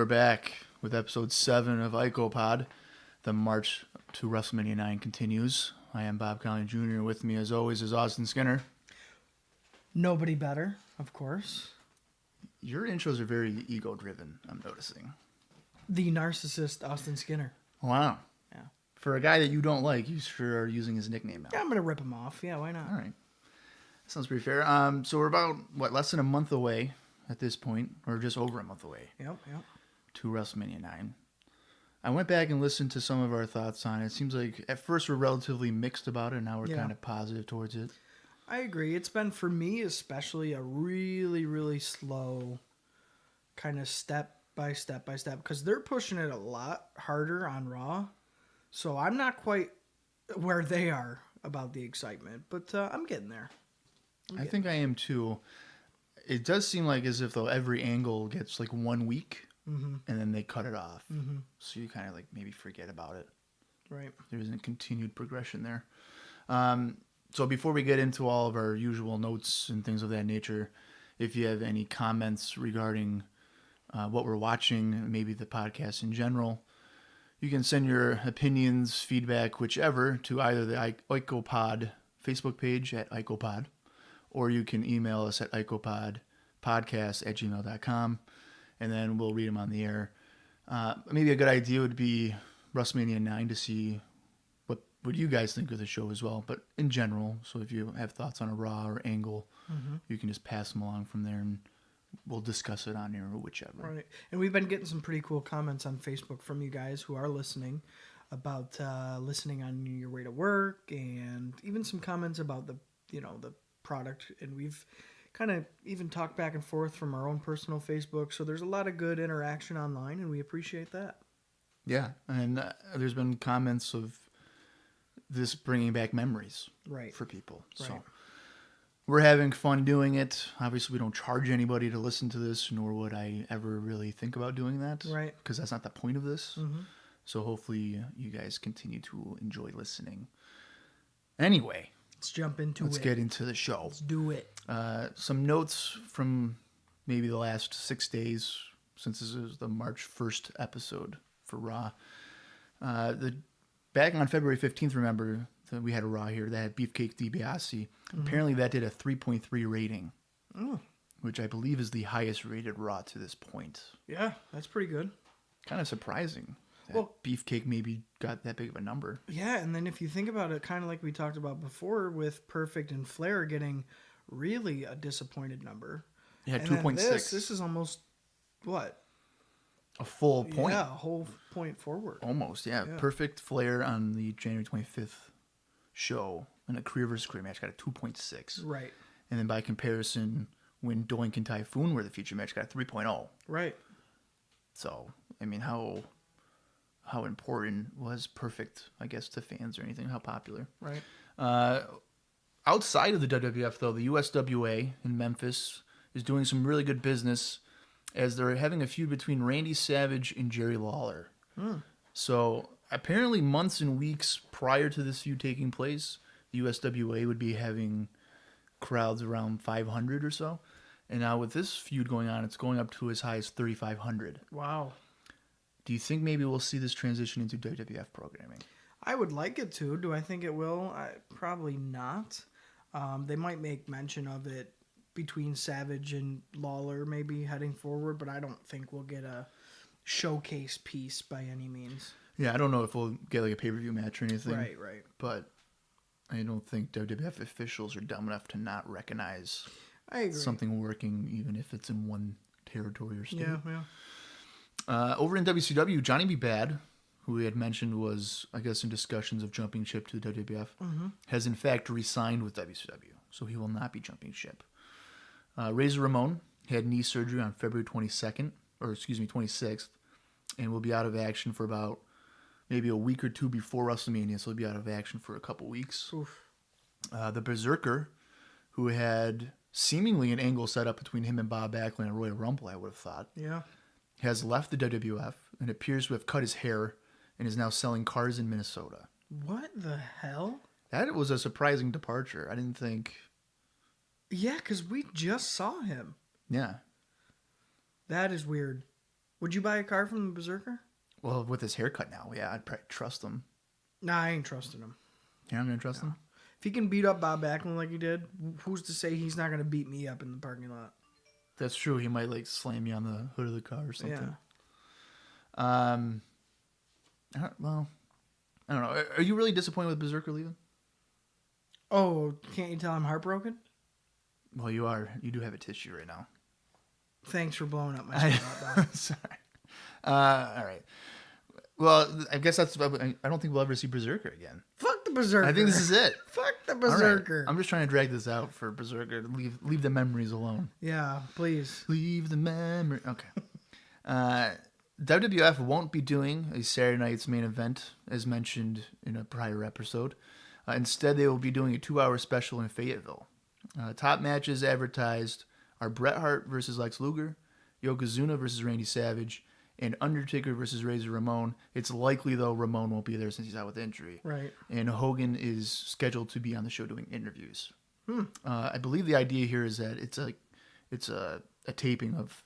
we're back with episode 7 of IcoPod. The march to WrestleMania 9 continues. I am Bob Conley Jr. With me, as always, is Austin Skinner. Nobody better, of course. Your intros are very ego-driven, I'm noticing. The narcissist Austin Skinner. Wow. Yeah. For a guy that you don't like, you sure are using his nickname now. Yeah, I'm going to rip him off. Yeah, why not? All right. That sounds pretty fair. So we're about, less than a month away at this point, or just over a month away. Yep. To WrestleMania 9. I went back and listened to some of our thoughts on it. It seems like at first we're relatively mixed about it, and now we're kind of positive towards it. I agree. It's been, for me especially, a really, really slow kind of step by step, because they're pushing it a lot harder on Raw. So I'm not quite where they are about the excitement, but I'm getting there. I think I am too. It does seem like as if though every angle gets like 1 week, and then they cut it off. So you kind of like maybe forget about it. Right. There isn't continued progression there. So before we get into all of our usual notes and things of that nature, if you have any comments regarding what we're watching, maybe the podcast in general, you can send your opinions, feedback, whichever, to either the IcoPod Facebook page at IcoPod, or you can email us at icopodpodcast@gmail.com, and then we'll read them on the air. Maybe a good idea would be WrestleMania 9 to see what you guys think of the show as well, but in general. So if you have thoughts on a Raw or Angle, you can just pass them along from there, and we'll discuss it on air or whichever. Right. And we've been getting some pretty cool comments on Facebook from you guys who are listening about listening on your way to work, and even some comments about the product. And we've kind of even talked back and forth from our own personal Facebook. So there's a lot of good interaction online, and we appreciate that. Yeah. And there's been comments of this bringing back memories for people. Right. So we're having fun doing it. Obviously, we don't charge anybody to listen to this, nor would I ever really think about doing that. Right. Because that's not the point of this. So hopefully you guys continue to enjoy listening. Anyway. Let's get into the show. Let's do it. Some notes from maybe the last 6 days, since this is the March 1st episode for Raw. Back on February 15th, remember, that we had a Raw here that had Beefcake DiBiase. Apparently that did a 3.3 rating, which I believe is the highest rated Raw to this point. Yeah, that's pretty good. Kind of surprising that Beefcake maybe got that big of a number. Yeah, and then if you think about it, kind of like we talked about before with Perfect and Flair getting really a disappointed number. Yeah, 2.6. This is almost, what? A full point. Yeah, a whole point forward. Almost, yeah. Perfect Flair on the January 25th show in a career versus career match got a 2.6. Right. And then by comparison, when Doink and Typhoon were the feature match, got a 3.0. Right. So, I mean, how important was Perfect, I guess, to fans or anything? How popular? Right. Outside of the WWF, though, the USWA in Memphis is doing some really good business as they're having a feud between Randy Savage and Jerry Lawler. So apparently months and weeks prior to this feud taking place, the USWA would be having crowds around 500 or so. And now with this feud going on, it's going up to as high as 3,500. Wow. Do you think maybe we'll see this transition into WWF programming? I would like it to. Do I think it will? Probably not. They might make mention of it between Savage and Lawler maybe heading forward, but I don't think we'll get a showcase piece by any means. Yeah, I don't know if we'll get like a pay-per-view match or anything. Right. But I don't think WWF officials are dumb enough to not recognize something working, even if it's in one territory or state. Yeah. Over in WCW, Johnny B. Bad, who we had mentioned was, I guess, in discussions of jumping ship to the WWF, has in fact re-signed with WCW, so he will not be jumping ship. Razor Ramon had knee surgery on February 26th, and will be out of action for about maybe a week or two before WrestleMania, so he'll be out of action for a couple weeks. The Berzerker, who had seemingly an angle set up between him and Bob Backlund at Royal Rumble, I would have thought, has left the WWF and appears to have cut his hair and is now selling cars in Minnesota. What the hell? That was a surprising departure. I didn't think... Yeah, because we just saw him. Yeah. That is weird. Would you buy a car from the Berzerker? Well, with his haircut now, yeah, I'd probably trust him. Nah, I ain't trusting him. Yeah, I'm gonna trust him. If he can beat up Bob Backlund like he did, who's to say he's not gonna beat me up in the parking lot? That's true. He might like slam me on the hood of the car or something. Yeah. I don't know. Are you really disappointed with Berzerker leaving? Oh, can't you tell I'm heartbroken? Well, you are. You do have a tissue right now. Thanks for blowing up my spot. Sorry. All right. Well, I guess that's. I don't think we'll ever see Berzerker again. Fuck the Berzerker. I think this is it. Fuck the Berzerker. Right. I'm just trying to drag this out for Berzerker. Leave the memories alone. Yeah, please. Leave the memory. Okay. WWF won't be doing a Saturday night's main event, as mentioned in a prior episode. Instead, they will be doing a 2-hour special in Fayetteville. Top matches advertised are Bret Hart versus Lex Luger, Yokozuna versus Randy Savage, and Undertaker versus Razor Ramon. It's likely, though, Ramon won't be there since he's out with injury. Right. And Hogan is scheduled to be on the show doing interviews. I believe the idea here is that it's a taping of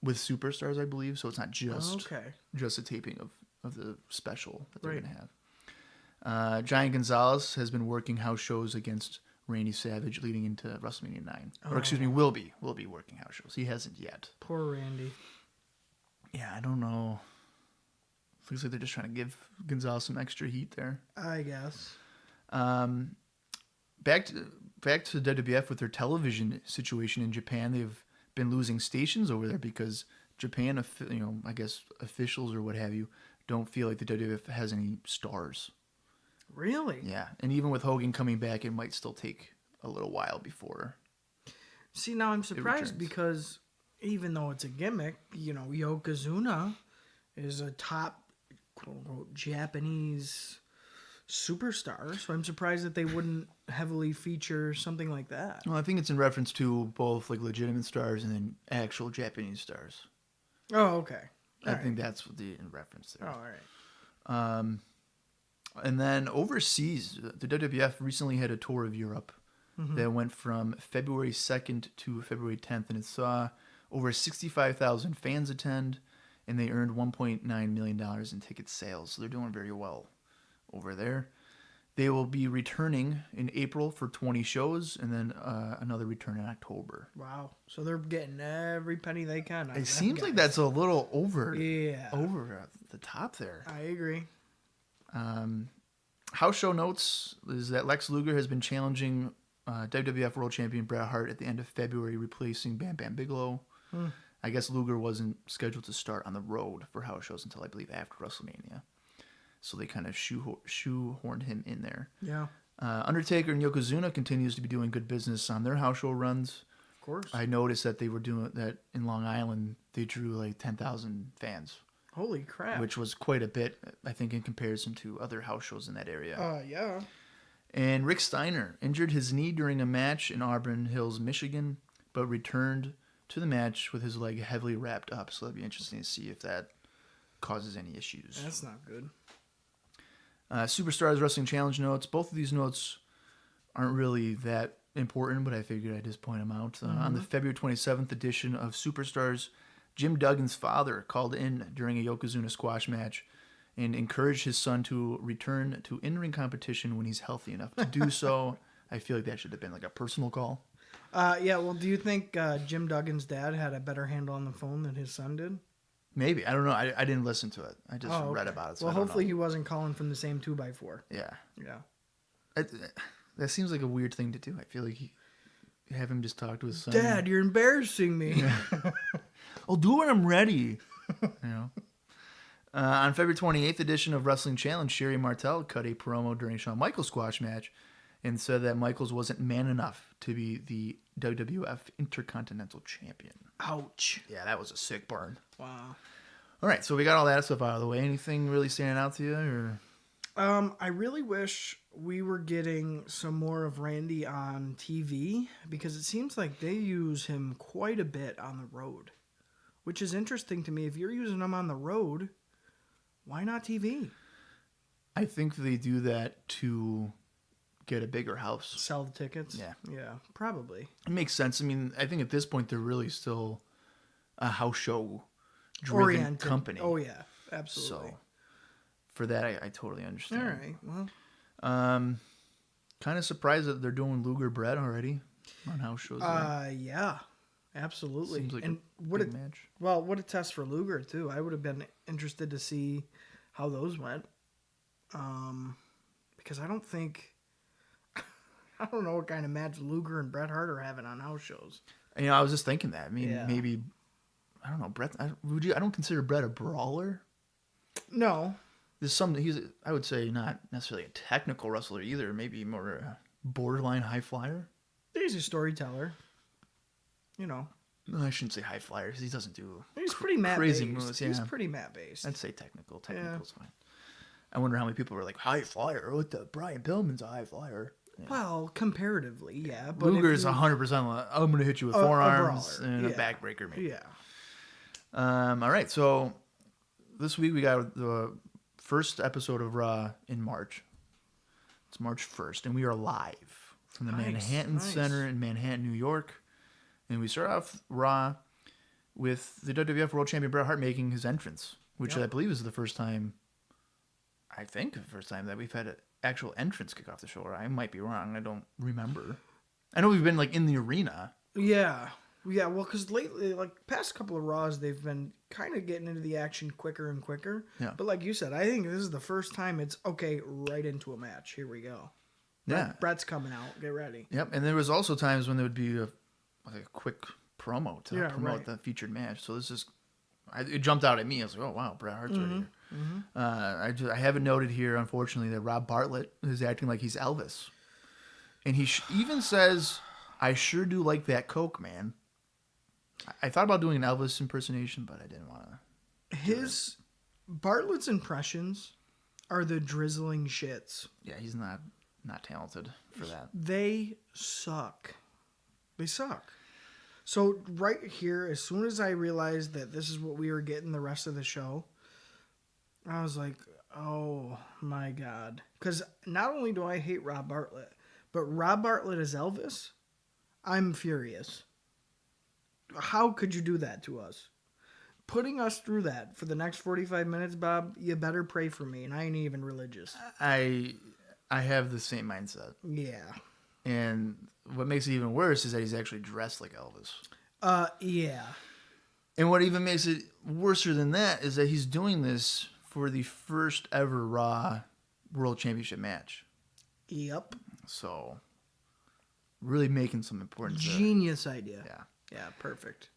with superstars, I believe. So it's not just a taping of the special that they're going to have. Giant Gonzalez has been working house shows against Randy Savage leading into WrestleMania 9. Or excuse me, will be working house shows. He hasn't yet. Poor Randy. Yeah, I don't know. Looks like they're just trying to give Gonzalez some extra heat there. I guess. Back to WWF with their television situation in Japan. They've been losing stations over there because Japan, I guess officials or what have you, don't feel like the WWF has any stars. Really? Yeah, and even with Hogan coming back, it might still take a little while before. See, now I'm surprised because even though it's a gimmick, Yokozuna is a top, quote-unquote, Japanese superstar, so I'm surprised that they wouldn't heavily feature something like that. Well, I think it's in reference to both like legitimate stars and then actual Japanese stars. Oh, okay. I think that's what in reference there. Oh, all right. And then overseas, the WWF recently had a tour of Europe that went from February 2nd to February 10th, and it saw over 65,000 fans attend, and they earned $1.9 million in ticket sales. So they're doing very well over there. They will be returning in April for 20 shows, and then another return in October. Wow. So they're getting every penny they can. It seems like that's a little over the top there. I agree. House show notes is that Lex Luger has been challenging WWF World Champion Bret Hart at the end of February, replacing Bam Bam Bigelow. I guess Luger wasn't scheduled to start on the road for house shows until I believe after WrestleMania. So they kind of shoehorned him in there. Yeah. Undertaker and Yokozuna continues to be doing good business on their house show runs. Of course. I noticed that they were doing that in Long Island. They drew like 10,000 fans. Holy crap. Which was quite a bit, I think, in comparison to other house shows in that area. Yeah. And Rick Steiner injured his knee during a match in Auburn Hills, Michigan, but returned to the match with his leg heavily wrapped up. So that'd be interesting to see if that causes any issues. That's not good. Superstars Wrestling Challenge notes. Both of these notes aren't really that important, but I figured I'd just point them out. On the February 27th edition of Superstars, Jim Duggan's father called in during a Yokozuna squash match and encouraged his son to return to in-ring competition when he's healthy enough to do so. I feel like that should have been like a personal call. Yeah, well, do you think Jim Duggan's dad had a better handle on the phone than his son did? Maybe. I don't know. I didn't listen to it. I just read about it. So well, hopefully he wasn't calling from the same 2x4. Yeah. Yeah. That seems like a weird thing to do. I feel like have him just talk to his son. Dad, you're embarrassing me. Yeah. I'll do it when I'm ready. On February 28th edition of Wrestling Challenge, Sherry Martel cut a promo during Shawn Michaels' squash match and said that Michaels wasn't man enough to be the WWF Intercontinental Champion. Ouch. Yeah, that was a sick burn. Wow. All right, so we got all that stuff out of the way. Anything really standing out to you? Or? I really wish we were getting some more of Randy on TV because it seems like they use him quite a bit on the road, which is interesting to me. If you're using him on the road, why not TV? I think they do that to get a bigger house. Sell the tickets? Yeah, probably. It makes sense. I mean, I think at this point they're really still a house show driven company. Oh yeah, absolutely. So for that, I totally understand. All right, well, kind of surprised that they're doing Luger Bret already on house shows. Yeah, absolutely. Seems like and a big match. Well, what a test for Luger too. I would have been interested to see how those went. Because I don't know what kind of match Luger and Bret Hart are having on house shows. You know, I was just thinking that. I mean, maybe I don't know. Bret, I don't consider Bret a brawler. No. There's I would say not necessarily a technical wrestler either. Maybe more a borderline high flyer. He's a storyteller. You know. No, I shouldn't say high flyer because he doesn't do He's pretty mat crazy based. moves. Yeah. He's pretty mat based. I'd say technical. Technical's fine. I wonder how many people were like, high flyer? What the? Brian Pillman's a high flyer. Yeah. Well, comparatively, yeah. But Luger's 100% like, I'm going to hit you with forearms and a backbreaker, maybe. Yeah. All right, so this week we got the first episode of Raw in March. It's March 1st, and we are live from the Manhattan Center in Manhattan, New York. And we start off Raw with the WWF World Champion Bret Hart making his entrance, which I believe is the first time, that we've had an actual entrance kick off the show. I might be wrong. I don't remember. I know we've been like in the arena. Yeah. Yeah, well, because lately, like past couple of Raws, they've been kind of getting into the action quicker and quicker. Yeah. But like you said, I think this is the first time it's, okay, right into a match. Here we go. Yeah. Bret's coming out. Get ready. Yep, and there was also times when there would be a quick promo to promote the featured match. So this is, it jumped out at me. I was like, oh, wow, Bret Hart's already here. Mm-hmm. I have it noted here, unfortunately, that Rob Bartlett is acting like he's Elvis. And he even says, I sure do like that Coke, man. I thought about doing an Elvis impersonation, but I didn't want to. Bartlett's impressions are the drizzling shits. Yeah, he's not talented for that. They suck. They suck. So right here, as soon as I realized that this is what we were getting the rest of the show, I was like, oh my God. Because not only do I hate Rob Bartlett, but Rob Bartlett as Elvis, I'm furious. How could you do that to us? Putting us through that for the next 45 minutes, Bob, you better pray for me, and I ain't even religious. I have the same mindset. Yeah. And what makes it even worse is that he's actually dressed like Elvis. Yeah. And what even makes it worse than that is that he's doing this for the first ever Raw World Championship match. Yep. So, really making some important genius idea. Yeah. Yeah, perfect.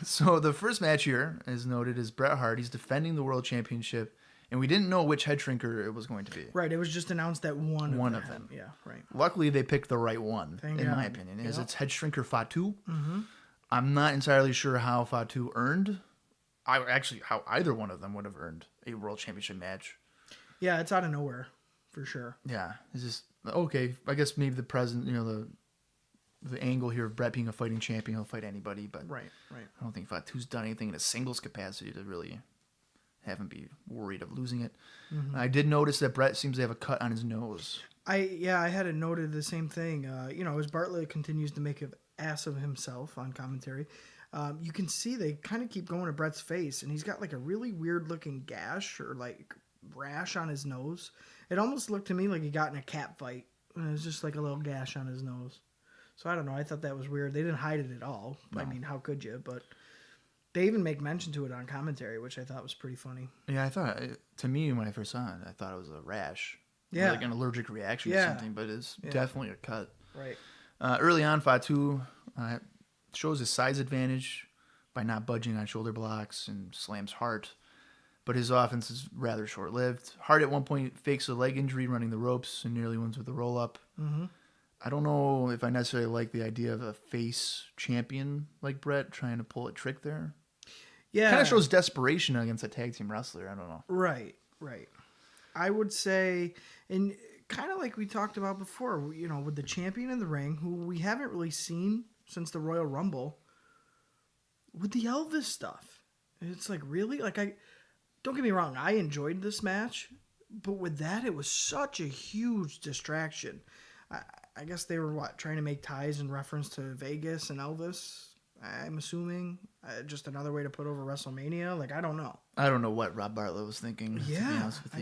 So the first match here, as noted, is Bret Hart. He's defending the World Championship, and we didn't know which head shrinker it was going to be. Right, it was just announced that one of them. Yeah, right. Luckily, they picked the right one, in my opinion. Is it's head shrinker Fatu. Mm-hmm. I'm not entirely sure how Fatu earned. How either one of them would have earned a World Championship match. Yeah, it's out of nowhere, for sure. Yeah, it's just okay. I guess maybe the angle here of Bret being a fighting champion, he'll fight anybody, but right. I don't think Fatu's done anything in a singles capacity to really have him be worried of losing it. Mm-hmm. I did notice that Bret seems to have a cut on his nose. I had it noted the same thing. As Bartlett continues to make an ass of himself on commentary, you can see they kind of keep going to Bret's face, and he's got like a really weird looking gash or like rash on his nose. It almost looked to me like he got in a cat fight, and it was just like a little gash on his nose. So I don't know. I thought that was weird. They didn't hide it at all. No. I mean, how could you? But they even make mention to it on commentary, which I thought was pretty funny. Yeah, I thought, to me, when I first saw it, I thought it was a rash. Yeah. Like an allergic reaction or something, but it's definitely a cut. Right. Early on, Fatu shows his size advantage by not budging on shoulder blocks and slams Hart. But his offense is rather short-lived. Hart at one point fakes a leg injury running the ropes and nearly wins with a roll-up. Mm-hmm. I don't know if I necessarily like the idea of a face champion like Bret trying to pull a trick there. Yeah. Kind of shows desperation against a tag team wrestler. I don't know. Right. I would say, and kind of like we talked about before, with the champion in the ring, who we haven't really seen since the Royal Rumble, with the Elvis stuff. It's like, really? Don't get me wrong, I enjoyed this match, but with that, it was such a huge distraction. I guess they were, trying to make ties in reference to Vegas and Elvis? I'm assuming. Just another way to put over WrestleMania. Like, I don't know. I don't know what Rob Bartlett was thinking. Yeah, to be honest with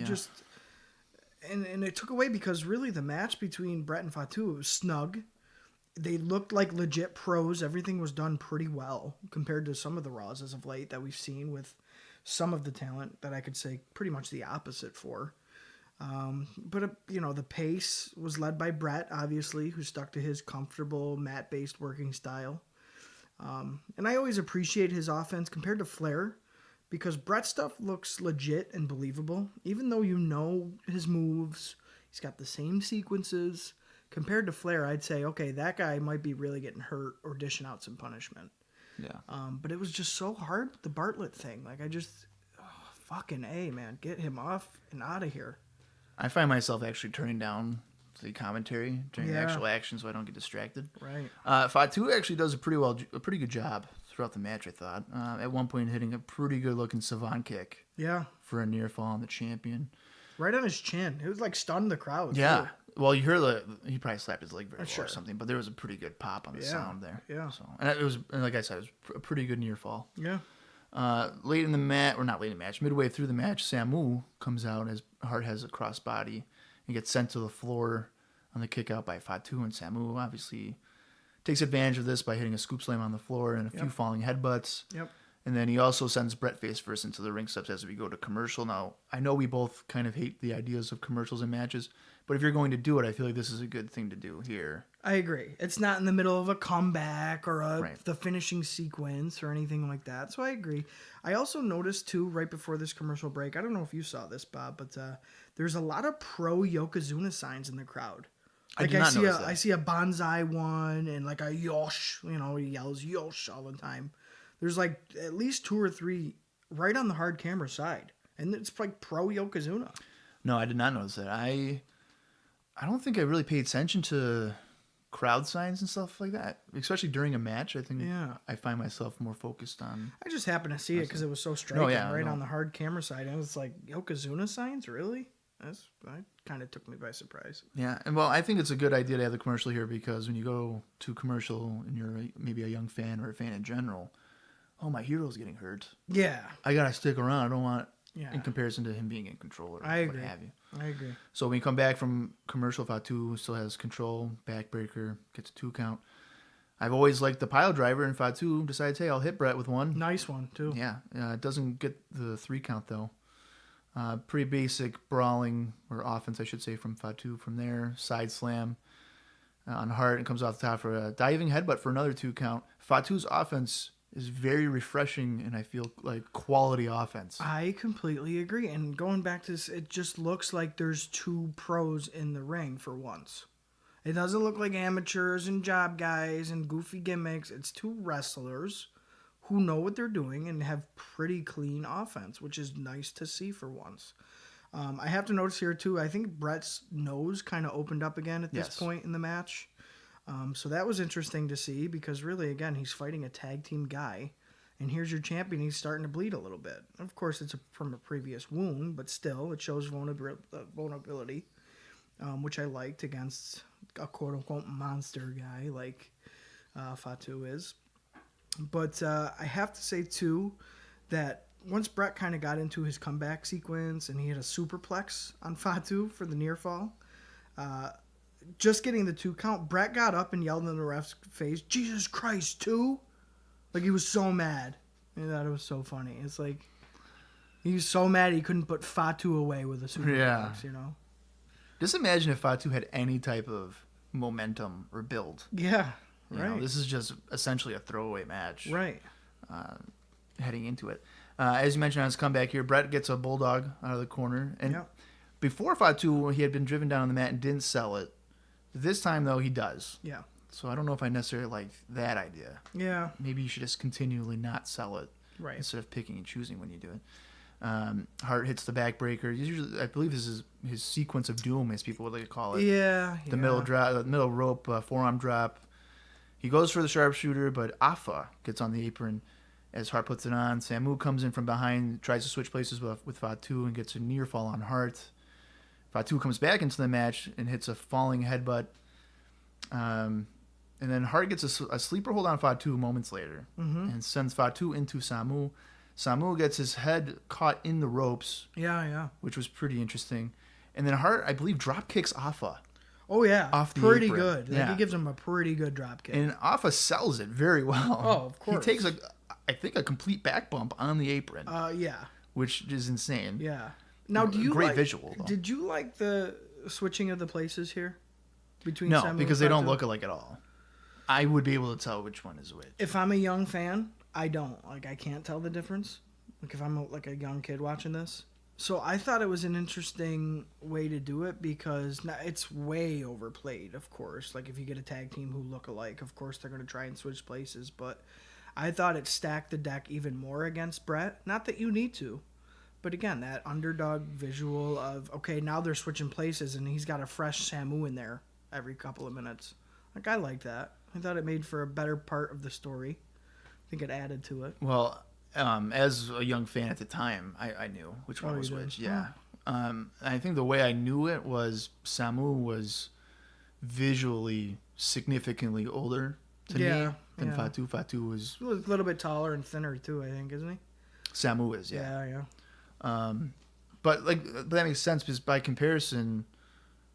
you. And it took away because really the match between Bret and Fatu, it was snug. They looked like legit pros. Everything was done pretty well compared to some of the Raws as of late that we've seen with some of the talent that I could say pretty much the opposite for. But the pace was led by Bret, obviously, who stuck to his comfortable mat-based working style. And I always appreciate his offense compared to Flair because Bret's stuff looks legit and believable. Even though you know his moves, he's got the same sequences. Compared to Flair, I'd say, okay, that guy might be really getting hurt or dishing out some punishment. Yeah. But it was just so hard, the Bartlett thing. Like, fucking A, man. Get him off and out of here. I find myself actually turning down the commentary during the actual action so I don't get distracted. Right. Fatu actually does a pretty good job throughout the match, I thought. At one point hitting a pretty good-looking savant kick. Yeah. For a near fall on the champion. Right on his chin. It was like stunned the crowd. Yeah. Too. Well, you hear he probably slapped his leg very well or something, but there was a pretty good pop on the sound there. Yeah. So, and like I said, it was a pretty good near fall. Yeah. Late in the match, or not late in the match, midway through the match, Samu comes out as Hart has a crossbody and gets sent to the floor on the kick out by Fatu, and Samu obviously takes advantage of this by hitting a scoop slam on the floor and a few falling headbutts. Yep. And then he also sends Bret face first into the ring steps as we go to commercial. Now, I know we both kind of hate the ideas of commercials in matches, but if you're going to do it, I feel like this is a good thing to do here. I agree. It's not in the middle of a comeback or the finishing sequence or anything like that. So I agree. I also noticed, too, right before this commercial break, I don't know if you saw this, Bob, but there's a lot of pro Yokozuna signs in the crowd. Like I see a bonsai one and like a yosh, he yells yosh all the time. There's like at least 2 or 3 right on the hard camera side. And it's like pro Yokozuna. No, I did not notice that. I don't think I really paid attention to crowd signs and stuff like that, especially during a match. I think I find myself more focused on. I just happened to see it because it was so striking on the hard camera side. And it's like, Yokozuna signs? Really? That kind of took me by surprise. Yeah, and well, I think it's a good idea to have the commercial here because when you go to commercial and you're maybe a young fan or a fan in general, oh, my hero's getting hurt. Yeah. I got to stick around. I don't want, in comparison to him being in control or what have you. I agree. So when you come back from commercial, Fatu still has control, backbreaker, gets a 2 count. I've always liked the pile driver, and Fatu decides, hey, I'll hit Bret with one. Nice one, too. Yeah. It doesn't get the 3 count, though. Pretty basic brawling, or offense, I should say, from Fatu. From there, side slam on Hart, and comes off the top for a diving headbutt for another 2 count. Fatu's offense is very refreshing, and I feel like quality offense. I completely agree. And going back to this, it just looks like there's 2 pros in the ring for once. It doesn't look like amateurs and job guys and goofy gimmicks. It's 2 wrestlers who know what they're doing and have pretty clean offense, which is nice to see for once. I have to notice here, too, I think Bret's nose kind of opened up again at this point in the match. So that was interesting to see because really, again, he's fighting a tag team guy. And here's your champion. He's starting to bleed a little bit. Of course, it's from a previous wound, but still, it shows vulnerability, which I liked against a quote-unquote monster guy like Fatu is. But I have to say, too, that once Bret kind of got into his comeback sequence and he had a superplex on Fatu for the near fall, just getting the 2 count, Bret got up and yelled in the ref's face, Jesus Christ, 2? Like, he was so mad. I thought it was so funny. It's like, he was so mad he couldn't put Fatu away with a superplex, Just imagine if Fatu had any type of momentum or build. Yeah, right. This is just essentially a throwaway match. Right. Heading into it. As you mentioned on his comeback here, Bret gets a bulldog out of the corner. And before Fatu, he had been driven down on the mat and didn't sell it. This time, though, he does. Yeah. So I don't know if I necessarily like that idea. Yeah. Maybe you should just continually not sell it. Right. Instead of picking and choosing when you do it. Hart hits the backbreaker. Usually, I believe this is his sequence of doom, as people would like to call it. Yeah. The middle rope, forearm drop. He goes for the sharpshooter, but Afa gets on the apron as Hart puts it on. Samu comes in from behind, tries to switch places with Fatu and gets a near fall on Hart. Fatu comes back into the match and hits a falling headbutt. And And then Hart gets a sleeper hold on Fatu moments later and sends Fatu into Samu. Samu gets his head caught in the ropes. Yeah. Which was pretty interesting. And then Hart, I believe, drop kicks Afa. Oh, yeah. Off the pretty apron. good. Yeah. He gives him a pretty good drop kick. And Afa sells it very well. Oh, of course. He takes, I think, a complete back bump on the apron. Yeah. Which is insane. Yeah. Now, do you Great visual, though. Did you like the switching of the places here? Between No, Samu because and they don't Fatu? look alike at all. I would be able to tell which one is which. If I'm a young fan, I don't. Like, I can't tell the difference. Like, if I'm a young kid watching this. So I thought it was an interesting way to do it because it's way overplayed, of course. Like, if you get a tag team who look alike, of course they're going to try and switch places. But I thought it stacked the deck even more against Bret. Not that you need to. But again, that underdog visual of, okay, now they're switching places and he's got a fresh Samu in there every couple of minutes. Like, I like that. I thought it made for a better part of the story. I think it added to it. Well, as a young fan at the time, I knew which one was which. Yeah. I think the way I knew it was Samu was visually significantly older to me than Fatu. Fatu was a little bit taller and thinner too, I think, isn't he? Samu is, Yeah. But that makes sense because by comparison,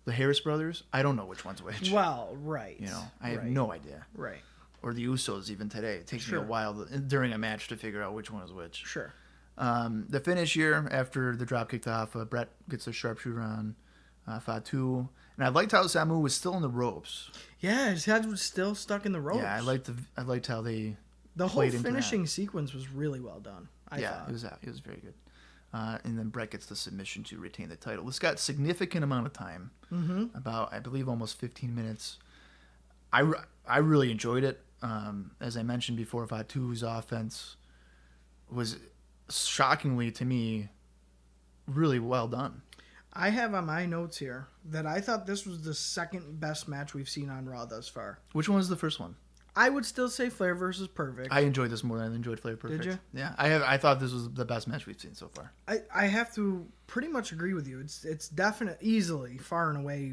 the Harris brothers, I don't know which one's which. Well, right. I have no idea. Right. Or the Usos even today. It takes me a while during a match to figure out which one is which. Sure. The finish here, after the dropkick to Afa, Bret gets a sharpshooter on Fatu. And I liked how Samu was still in the ropes. Yeah, his head was still stuck in the ropes. Yeah, I liked how they the whole played into finishing that. sequence was really well done. I thought. It was very good. And then Bret gets the submission to retain the title. This got significant amount of time, about I believe almost 15 minutes. I really enjoyed it. As I mentioned before, Fatu's offense was shockingly to me really well done. I have on my notes here that I thought this was the second best match we've seen on Raw thus far. Which one was the first one? I would still say Flair versus Perfect. I enjoyed this more than I enjoyed Flair Perfect. Did you? Yeah, I thought this was the best match we've seen so far. I have to pretty much agree with you. It's definite, easily, far and away,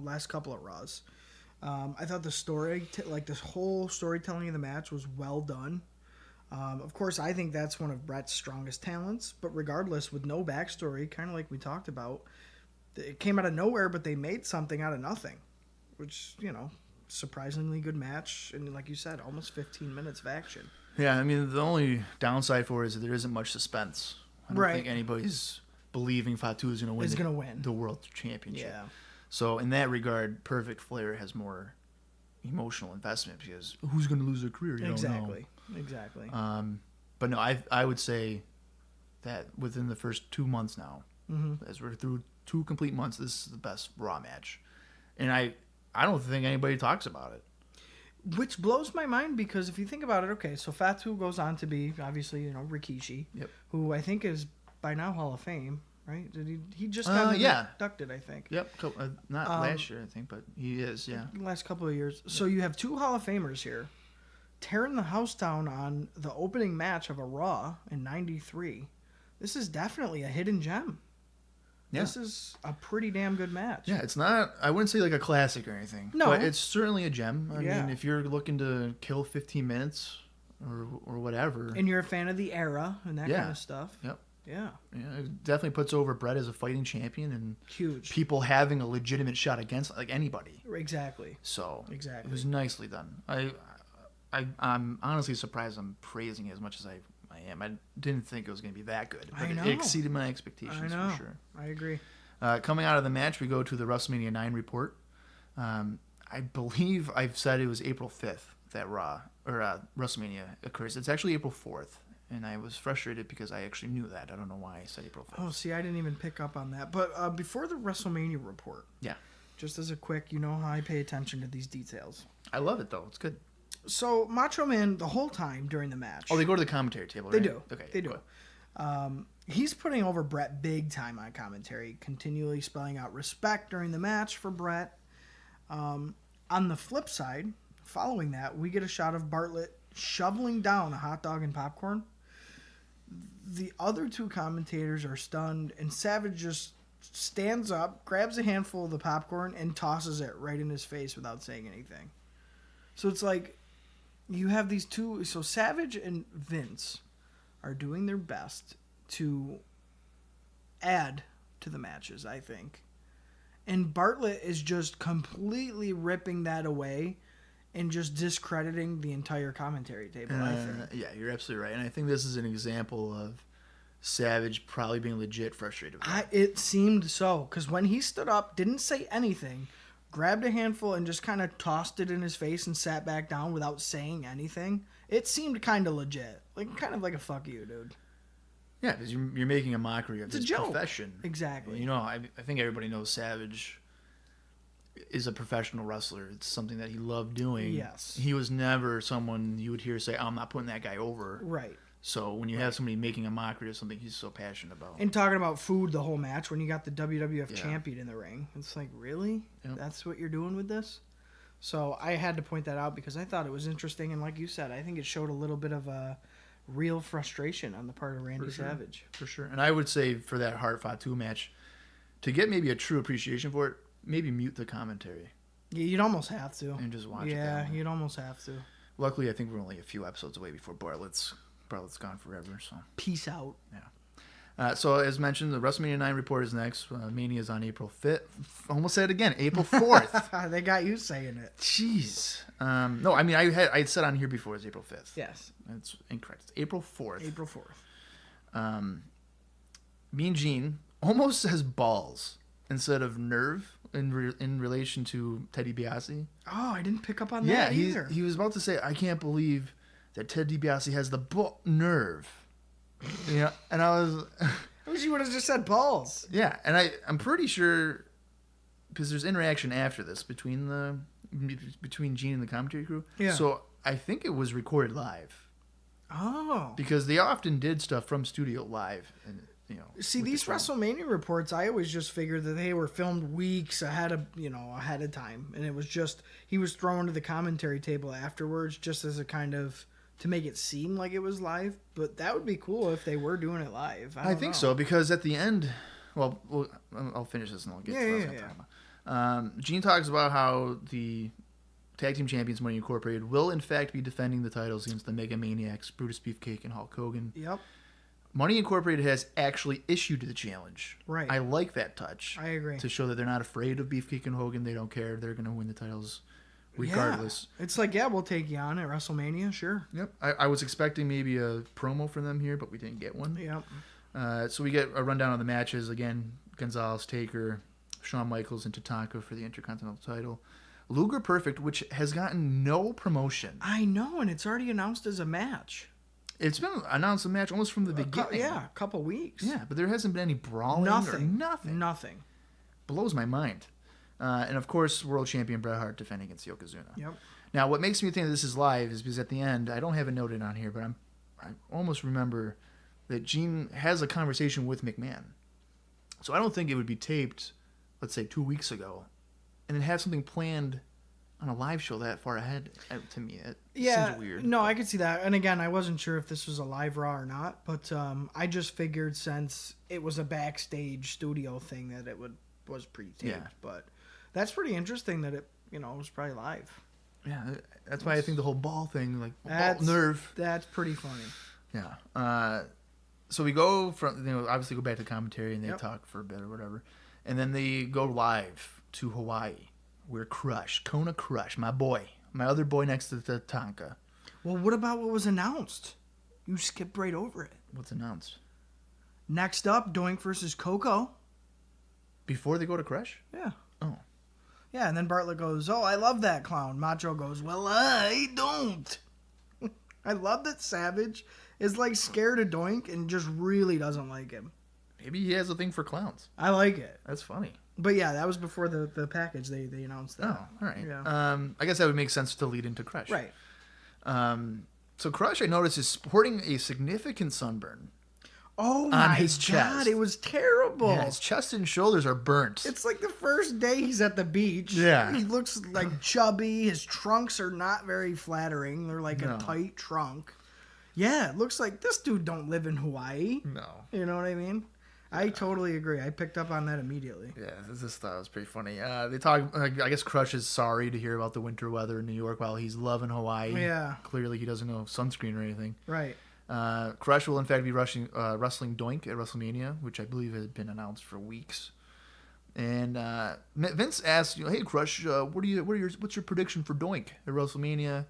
last couple of Raws. I thought the story, this whole storytelling of the match was well done. Of course, I think that's one of Bret's strongest talents. But regardless, with no backstory, kind of like we talked about, it came out of nowhere, but they made something out of nothing, which, surprisingly good match. And like you said, almost 15 minutes of action. Yeah, I mean, the only downside for it is that there isn't much suspense. I don't think anybody's believing Fatu is going to win the World Championship. Yeah. So in that regard, Perfect Flair has more emotional investment because who's going to lose their career? You don't know. Exactly. But no, I would say that within the first 2 months now, as we're through 2 complete months, this is the best Raw match. And I don't think anybody talks about it. Which blows my mind because if you think about it, okay, so Fatu goes on to be, obviously, Rikishi, who I think is by now Hall of Fame, right? Did he just got inducted, I think. Yep. Not last year, I think, but he is, yeah. Last couple of years. So you have 2 Hall of Famers here tearing the house down on the opening match of a Raw in 93. This is definitely a hidden gem. Yeah. This is a pretty damn good match. Yeah, it's not, I wouldn't say like a classic or anything. No. But it's certainly a gem. I mean, if you're looking to kill 15 minutes or whatever. And you're a fan of the era and that kind of stuff. Yep. Yeah. It definitely puts over Bret as a fighting champion and huge people having a legitimate shot against anybody. Exactly. So it was nicely done. I'm honestly surprised I'm praising it as much as I am. I didn't think it was going to be that good, but it exceeded my expectations for sure. I agree. Coming out of the match, we go to the WrestleMania 9 report. I believe I've said it was April 5th that WrestleMania occurs. It's actually April 4th, and I was frustrated because I actually knew that. I don't know why I said April 5th. Oh, see, I didn't even pick up on that. But before the WrestleMania report, just as a quick, how I pay attention to these details. I love it, though. It's good. So Macho Man, the whole time during the match. Oh, they go to the commentary table, right? They do. Okay, they do. He's putting over Bret big time on commentary, continually spelling out respect during the match for Bret. On the flip side, following that, we get a shot of Bartlett shoveling down a hot dog and popcorn. The other 2 commentators are stunned, and Savage just stands up, grabs a handful of the popcorn, and tosses it right in his face without saying anything. So it's like you have these two. So Savage and Vince are doing their best to add to the matches, I think. And Bartlett is just completely ripping that away and just discrediting the entire commentary table, I think. Yeah, you're absolutely right. And I think this is an example of Savage probably being legit frustrated with that. It seemed so, because when he stood up, didn't say anything, grabbed a handful and just kind of tossed it in his face and sat back down without saying anything, it seemed kind of legit. Kind of like a fuck you, dude. Yeah, because you're making a mockery of his profession. Exactly. You know, I think everybody knows Savage is a professional wrestler. It's something that he loved doing. Yes. He was never someone you would hear say, I'm not putting that guy over. Right. So when you have somebody making a mockery of something he's so passionate about. And talking about food the whole match, when you got the WWF champion in the ring, it's like, really? Yep. That's what you're doing with this? So I had to point that out because I thought it was interesting. And like you said, I think it showed a little bit of a real frustration on the part of Randy Savage. For sure. And I would say for that Hart Fatu match, to get maybe a true appreciation for it, maybe mute the commentary. Yeah, you'd almost have to. And just watch it. Yeah, you'd almost have to. Luckily, I think we're only a few episodes away before Bartlett's gone forever. So peace out. Yeah. So as mentioned, the WrestleMania 9 report is next. Mania is on April 5th. Almost said it again, April 4th. They got you saying it. Jeez. No, I mean I had said on here before it's April 5th. Yes. That's incorrect. It's April 4th. April 4th. Mean Gene almost has balls instead of nerve in relation to Ted DiBiase. Oh, I didn't pick up on that either. He was about to say, I can't believe that Ted DiBiase has the nerve. Yeah, and I wish you would have just said balls. Yeah, and I'm pretty sure because there's interaction after this between Gene and the commentary crew. Yeah. So I think it was recorded live. Oh. Because they often did stuff from studio live, and See, these WrestleMania reports, I always just figured that they were filmed weeks ahead of time, and it was just he was thrown to the commentary table afterwards, just as a kind of to make it seem like it was live. But that would be cool if they were doing it live. I think so, because at the end, well, I'll finish this and I'll get to what I was going to talk about. Gene talks about how the Tag Team Champions Money Incorporated will in fact be defending the titles against the Mega Maniacs, Brutus Beefcake, and Hulk Hogan. Yep. Money Incorporated has actually issued the challenge. Right. I like that touch. I agree. To show that they're not afraid of Beefcake and Hogan. They don't care. They're going to win the titles regardless. Yeah. It's like, we'll take you on at WrestleMania, sure. Yep. I was expecting maybe a promo from them here, but we didn't get one. Yep. So we get a rundown of the matches. Again, Gonzalez, Taker, Shawn Michaels, and Tatanka for the Intercontinental title. Luger Perfect, which has gotten no promotion. I know, and it's already announced as a match. It's been announced a match almost from the beginning. A couple weeks. Yeah, but there hasn't been any brawling or nothing. Blows my mind. And of course, world champion Bret Hart defending against Yokozuna. Yep. Now, what makes me think this is live is because at the end, I don't have it noted on here, but I almost remember that Gene has a conversation with McMahon. So I don't think it would be taped, let's say 2 weeks ago, and then have something planned on a live show that far ahead. To me, it seems weird. No, I could see that. And again, I wasn't sure if this was a live Raw or not, but I just figured since it was a backstage studio thing that it was pre-taped. Yeah. But that's pretty interesting that it was probably live. Yeah, that's why I think the whole ball thing, like ball nerve. That's pretty funny. Yeah. So we go from obviously go back to commentary and they talk for a bit or whatever, and then they go live to Hawaii. We're Kona Crush, my boy, my other boy next to Tatanka. Well, what about what was announced? You skipped right over it. What's announced? Next up, Doink versus Coco. Before they go to Crush? Yeah. Oh. Yeah, and then Bartlett goes, "Oh, I love that clown." Macho goes, "Well, I don't." I love that Savage is like scared of Doink and just really doesn't like him. Maybe he has a thing for clowns. I like it. That's funny. But yeah, that was before the package. They announced that. Oh, all right. Yeah. I guess that would make sense to lead into Crush. Right. So Crush, I noticed, is sporting a significant sunburn. Oh my God, it was terrible. Yeah, his chest and shoulders are burnt. It's like the first day he's at the beach. Yeah. He looks like chubby. His trunks are not very flattering. They're like a tight trunk. Yeah, it looks like this dude don't live in Hawaii. No. You know what I mean? I totally agree. I picked up on that immediately. Yeah, this thought was pretty funny. They talk. I guess Crush is sorry to hear about the winter weather in New York while he's loving Hawaii. Yeah. Clearly, he doesn't know sunscreen or anything. Right. Crush will in fact be wrestling Doink at WrestleMania, which I believe has been announced for weeks. And Vince asks, "Hey Crush, what's your prediction for Doink at WrestleMania?"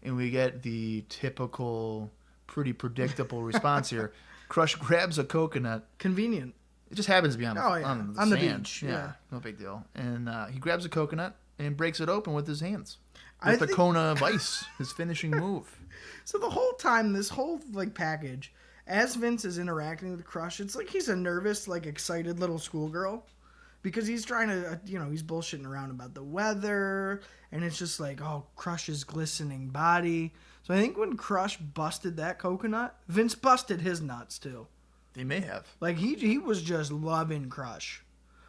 And we get the typical, pretty predictable response here. Crush grabs a coconut. Convenient. It just happens to be on the on the sand. beach. Yeah, no big deal. And he grabs a coconut and breaks it open with his hands. With the Kona of Ice, his finishing move. So the whole time, this whole package, as Vince is interacting with Crush, it's like he's a nervous, excited little schoolgirl. Because he's trying to, he's bullshitting around about the weather. And it's just Crush's glistening body. So I think when Crush busted that coconut, Vince busted his nuts too. They may have. He was just loving Crush.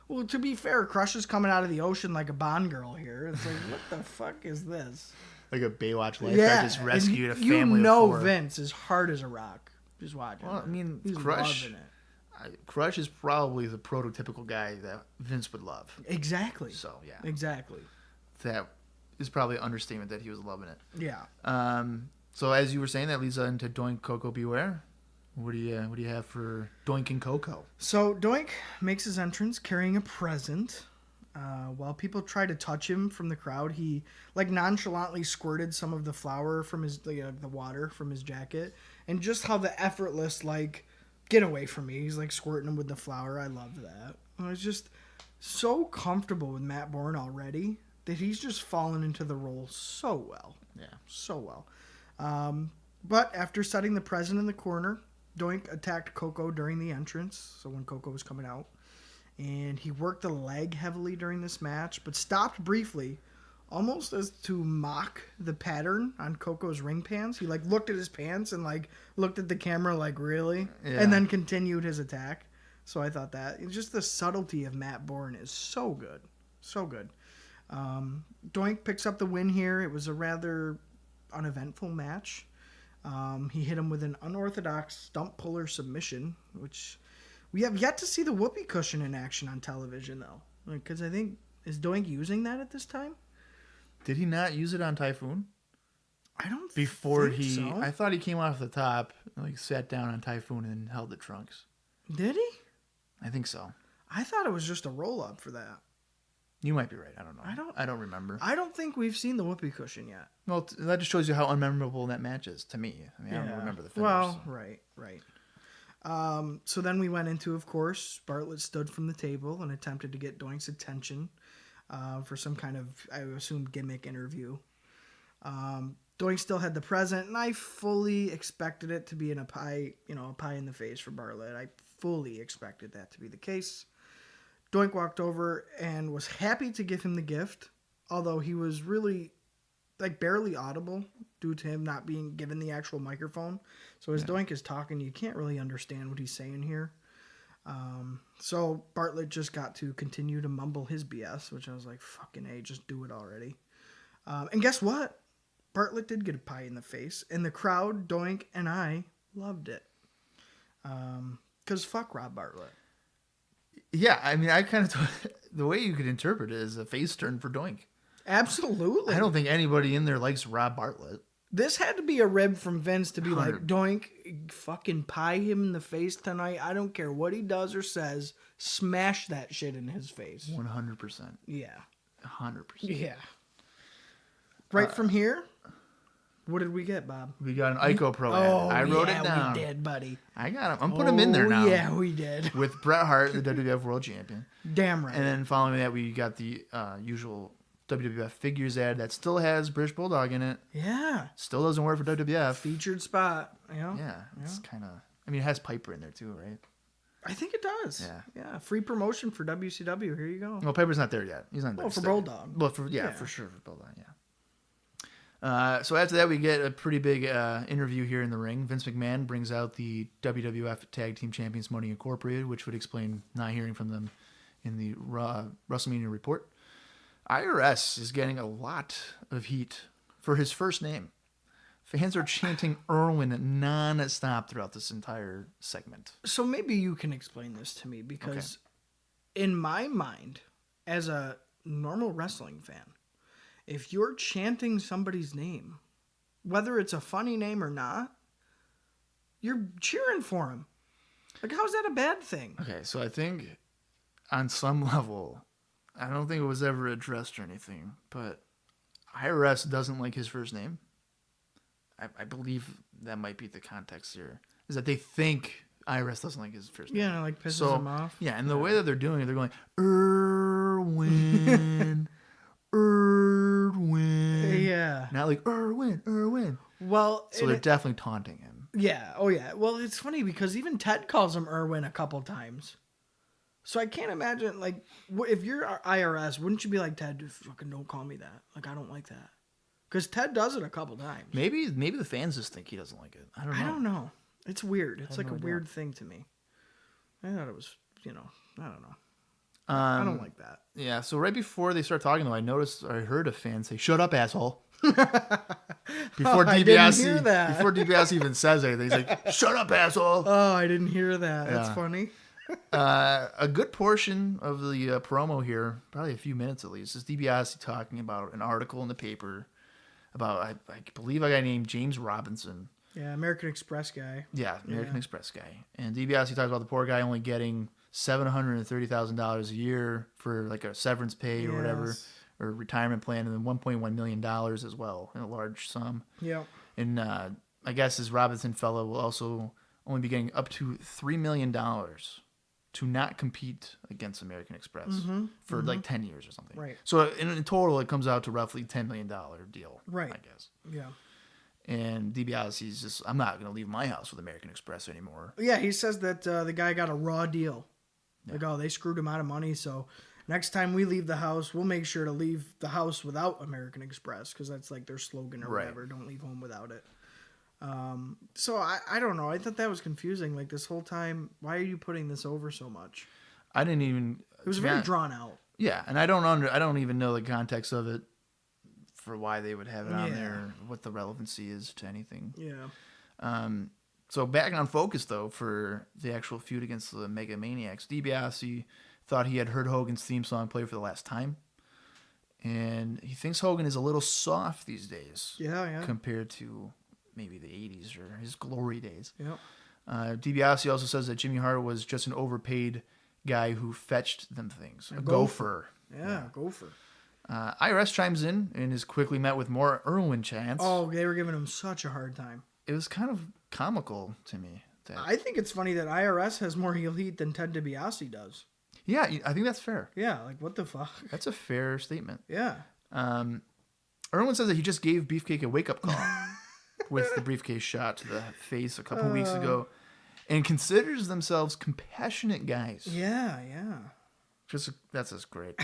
Well, to be fair, Crush is coming out of the ocean like a Bond girl here. It's like, what the fuck is this? Like a Baywatch lifeguard just rescued a family of 4. Vince is hard as a rock. Just watching. Well, I mean, he's Crush. loving it. Crush is probably the prototypical guy that Vince would love. Exactly. So, yeah. Exactly. That is probably an understatement that he was loving it. Yeah. So as you were saying, that leads into Doink Coco Beware. What do you have for Doink and Coco? So Doink makes his entrance carrying a present. While people try to touch him from the crowd, he nonchalantly squirted some of the flour from his the water from his jacket, and just how the effortless get away from me. He's squirting him with the flour. I love that. I was just so comfortable with Matt Bourne already that he's just fallen into the role so well. Yeah, so well. But after setting the present in the corner, Doink attacked Coco during the entrance. So when Coco was coming out, and he worked the leg heavily during this match, but stopped briefly, almost as to mock the pattern on Coco's ring pants. He looked at his pants and looked at the camera really, yeah. And then continued his attack. So I thought that it's just the subtlety of Matt Bourne is so good, so good. Doink picks up the win here. It was a rather uneventful match. He hit him with an unorthodox stump puller submission, which we have yet to see the whoopee cushion in action on television though, because I think is Doink using that at this time. Did he not use it on Typhoon? I don't think so. I thought he came off the top, sat down on Typhoon and held the trunks. Did he? I think so. I thought it was just a roll up for that. You might be right. I don't know. I don't remember. I don't think we've seen the whoopee cushion yet. Well, that just shows you how unmemorable that match is to me. I mean, I don't remember the finish. Well, right. So then we went into, of course, Bartlett stood from the table and attempted to get Doink's attention for some kind of, I assume, gimmick interview. Doink still had the present, and I fully expected it to be a pie in the face for Bartlett. I fully expected that to be the case. Doink walked over and was happy to give him the gift, although he was really barely audible due to him not being given the actual microphone. So as Doink is talking, you can't really understand what he's saying here. So Bartlett just got to continue to mumble his BS, which I was like, fucking A, just do it already. And guess what? Bartlett did get a pie in the face, and the crowd, Doink, and I loved it. 'Cause fuck Rob Bartlett. Yeah, I mean, I kind of the way you could interpret it is a face turn for Doink. Absolutely. I don't think anybody in there likes Rob Bartlett. This had to be a rib from Vince to be 100. Doink, fucking pie him in the face tonight. I don't care what he does or says. Smash that shit in his face. 100%. Yeah. 100%. Yeah. Right from here, what did we get, Bob? We got an Ico Pro ad. I wrote it down. We did, buddy. I got him. I'm putting him in there now. Yeah, we did. With Bret Hart, the WWF World Champion. Damn right. And then following that, we got the usual WWF figures ad that still has British Bulldog in it. Yeah. Still doesn't work for WWF. Featured spot. Yeah. It's kind of... I mean, it has Piper in there too, right? I think it does. Yeah. Yeah. Free promotion for WCW. Here you go. Well, Piper's not there yet. He's not there. Oh, for Bulldog. Well, for sure for Bulldog, yeah. So after that, we get a pretty big interview here in the ring. Vince McMahon brings out the WWF Tag Team Champions Money Incorporated, which would explain not hearing from them in the WrestleMania report. IRS is getting a lot of heat for his first name. Fans are chanting Irwin non-stop throughout this entire segment. So maybe you can explain this to me, because in my mind, as a normal wrestling fan, if you're chanting somebody's name, whether it's a funny name or not, you're cheering for him. Like, how's that a bad thing? Okay, so I think on some level, I don't think it was ever addressed or anything, but IRS doesn't like his first name. I believe that might be the context here, is that they think IRS doesn't like his first name. Yeah, like pisses him off. Yeah, and the way that they're doing it, they're going, Irwin, Irwin. Yeah. Not like, Irwin. Well, so they're definitely taunting him. Yeah, oh yeah. Well, it's funny because even Ted calls him Irwin a couple times. So I can't imagine, like, if you're IRS, wouldn't you be like, Ted, fucking don't call me that. Like, I don't like that. Because Ted does it a couple times. Maybe the fans just think he doesn't like it. I don't know. It's weird. It's like a weird thing to me. I thought it was, I don't know. I don't like that. Yeah, so right before they start talking, though, I heard a fan say, "Shut up, asshole." Before DiBiase even says anything, he's like, "Shut up, asshole." Oh, I didn't hear that. That's funny. A good portion of the promo here, probably a few minutes at least, is DiBiase talking about an article in the paper about, I believe a guy named James Robinson. Yeah, American Express guy. Yeah, American Express guy. And DiBiase talks about the poor guy only getting $730,000 a year for like a severance pay or whatever, or retirement plan, and then $1.1 million as well, in a large sum. Yeah. And I guess this Robinson fellow will also only be getting up to $3 million to not compete against American Express for like 10 years or something. Right. So in total, it comes out to roughly $10 million deal. Right. I guess. Yeah. And DiBiase's just, I'm not going to leave my house with American Express anymore. Yeah, he says that the guy got a raw deal. Yeah. Like, oh, they screwed him out of money, so next time we leave the house, we'll make sure to leave the house without American Express, because that's like their slogan or whatever. Don't leave home without it. So I don't know. I thought that was confusing. Like, this whole time, why are you putting this over so much? I didn't even. It was very drawn out. Yeah, and I don't even know the context of it for why they would have it on there, what the relevancy is to anything. Yeah. So back on focus though for the actual feud against the Mega Maniacs, DiBiase thought he had heard Hogan's theme song play for the last time, and he thinks Hogan is a little soft these days. Yeah. Compared to maybe the 80s or his glory days. Yep. DiBiase also says that Jimmy Hart was just an overpaid guy who fetched them things. A gopher. Yeah, gopher. IRS chimes in and is quickly met with more Irwin chants. Oh, they were giving him such a hard time. It was kind of comical to me. I think it's funny that IRS has more heel heat than Ted DiBiase does. Yeah, I think that's fair. Yeah, like, what the fuck? That's a fair statement. Yeah. Irwin says that he just gave Beefcake a wake-up call with the briefcase shot to the face a couple weeks ago, and considers themselves compassionate guys. Yeah. That's just great.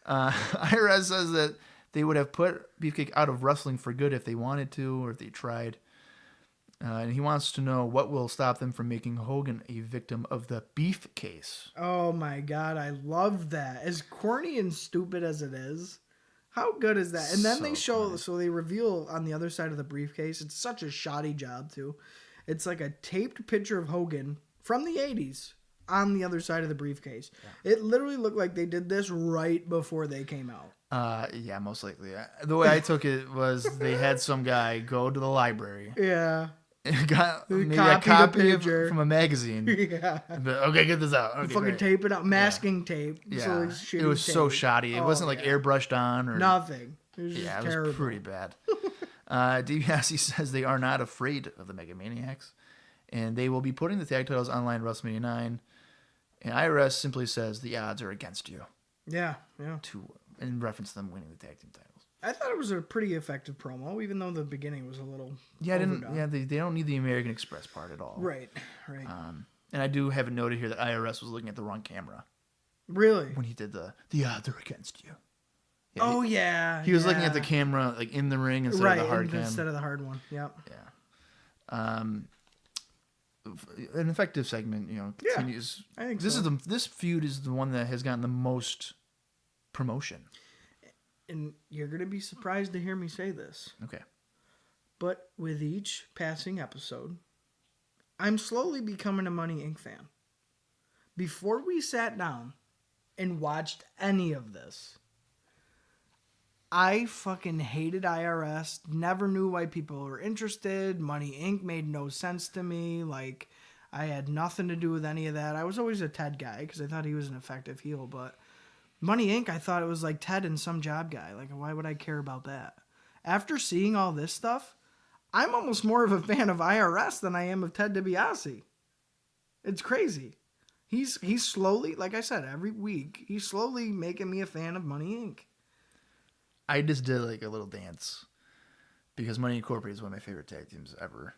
IRS says that they would have put Beefcake out of wrestling for good if they wanted to, or if they tried. And he wants to know what will stop them from making Hogan a victim of the beef case. Oh my God, I love that. As corny and stupid as it is, how good is that? And then they show, so they reveal on the other side of the briefcase. It's such a shoddy job too. It's like a taped picture of Hogan from the 80s on the other side of the briefcase. Yeah. It literally looked like they did this right before they came out. Yeah, most likely. The way I took it was they had some guy go to the library. Yeah. And got maybe a copy from a magazine. Yeah. But, okay, get this out. Okay, fucking tape it out. Masking tape. Yeah. So it was so shoddy. It wasn't like airbrushed on or nothing. It was it terrible. was pretty bad. DiBiase says they are not afraid of the Mega Maniacs, and they will be putting the tag titles online at WrestleMania 9. And IRS simply says the odds are against you. Yeah. In reference to them winning the tag team titles. I thought it was a pretty effective promo, even though the beginning was a little overdone. They don't need the American Express part at all. Right. And I do have it noted here that IRS was looking at the wrong camera. Really? When he did the odds are against you. Yeah, he was looking at the camera like in the ring instead of the hard cam. Instead of the hard one. Yep. Yeah. An effective segment, continues. I think this feud is the one that has gotten the most promotion. And you're going to be surprised to hear me say this. Okay. But with each passing episode, I'm slowly becoming a Money Inc. fan. Before we sat down and watched any of this, I fucking hated IRS. Never knew why people were interested. Money Inc. made no sense to me. Like, I had nothing to do with any of that. I was always a Ted guy because I thought he was an effective heel. But Money Inc., I thought it was like Ted and some job guy. Like, why would I care about that? After seeing all this stuff, I'm almost more of a fan of IRS than I am of Ted DiBiase. It's crazy. He's slowly, like I said, every week, he's slowly making me a fan of Money Inc. I just did like a little dance because Money Incorporated is one of my favorite tag teams ever.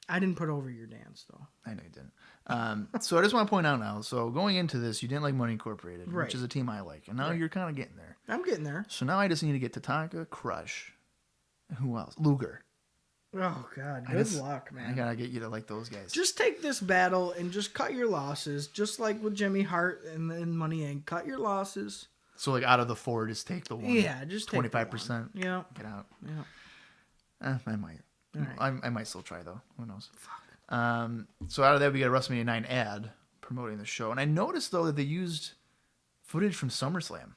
I didn't put over your dance, though. I know you didn't. So I just want to point out now. So going into this, you didn't like Money Incorporated, right, which is a team I like. And now you're kind of getting there. I'm getting there. So now I just need to get Tatanka, Crush. Who else? Luger. Oh, God. Good luck, man. I got to get you to like those guys. Just take this battle and just cut your losses. Just like with Jimmy Hart and Money Inc. Cut your losses. So like out of the 4, just take the one. Yeah, just take 25%. Yeah. Get out. Yeah. I might. Right. I might still try though. Who knows? So out of that we got a WrestleMania 9 ad promoting the show, and I noticed though that they used footage from SummerSlam,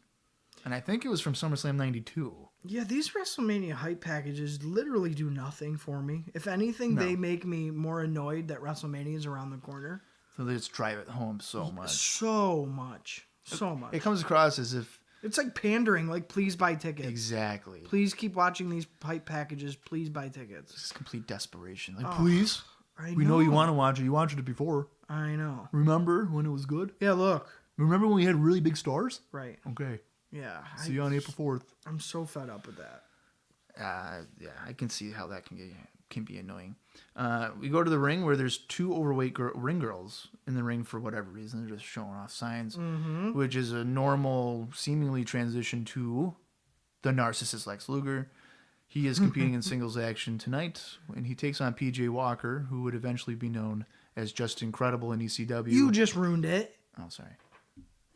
and I think it was from SummerSlam '92. Yeah, these WrestleMania hype packages literally do nothing for me. If anything, they make me more annoyed that WrestleMania is around the corner. So they just drive it home so much. So much. It comes across as if it's like pandering, like, please buy tickets. Exactly. Please keep watching these hype packages. Please buy tickets. It's complete desperation. Like, please. We know you want to watch it. You watched it before. I know. Remember when it was good? Yeah, look. Remember when we had really big stars? Right. Okay. Yeah. See you on April 4th. I'm so fed up with that. Yeah, I can see how that can be annoying. We go to the ring where there's 2 overweight ring girls in the ring for whatever reason. They're just showing off signs, which is a normal, seemingly transition to the narcissist Lex Luger. He is competing in singles action tonight, and he takes on PJ Walker, who would eventually be known as Just Incredible in ECW. You just ruined it. Oh, sorry.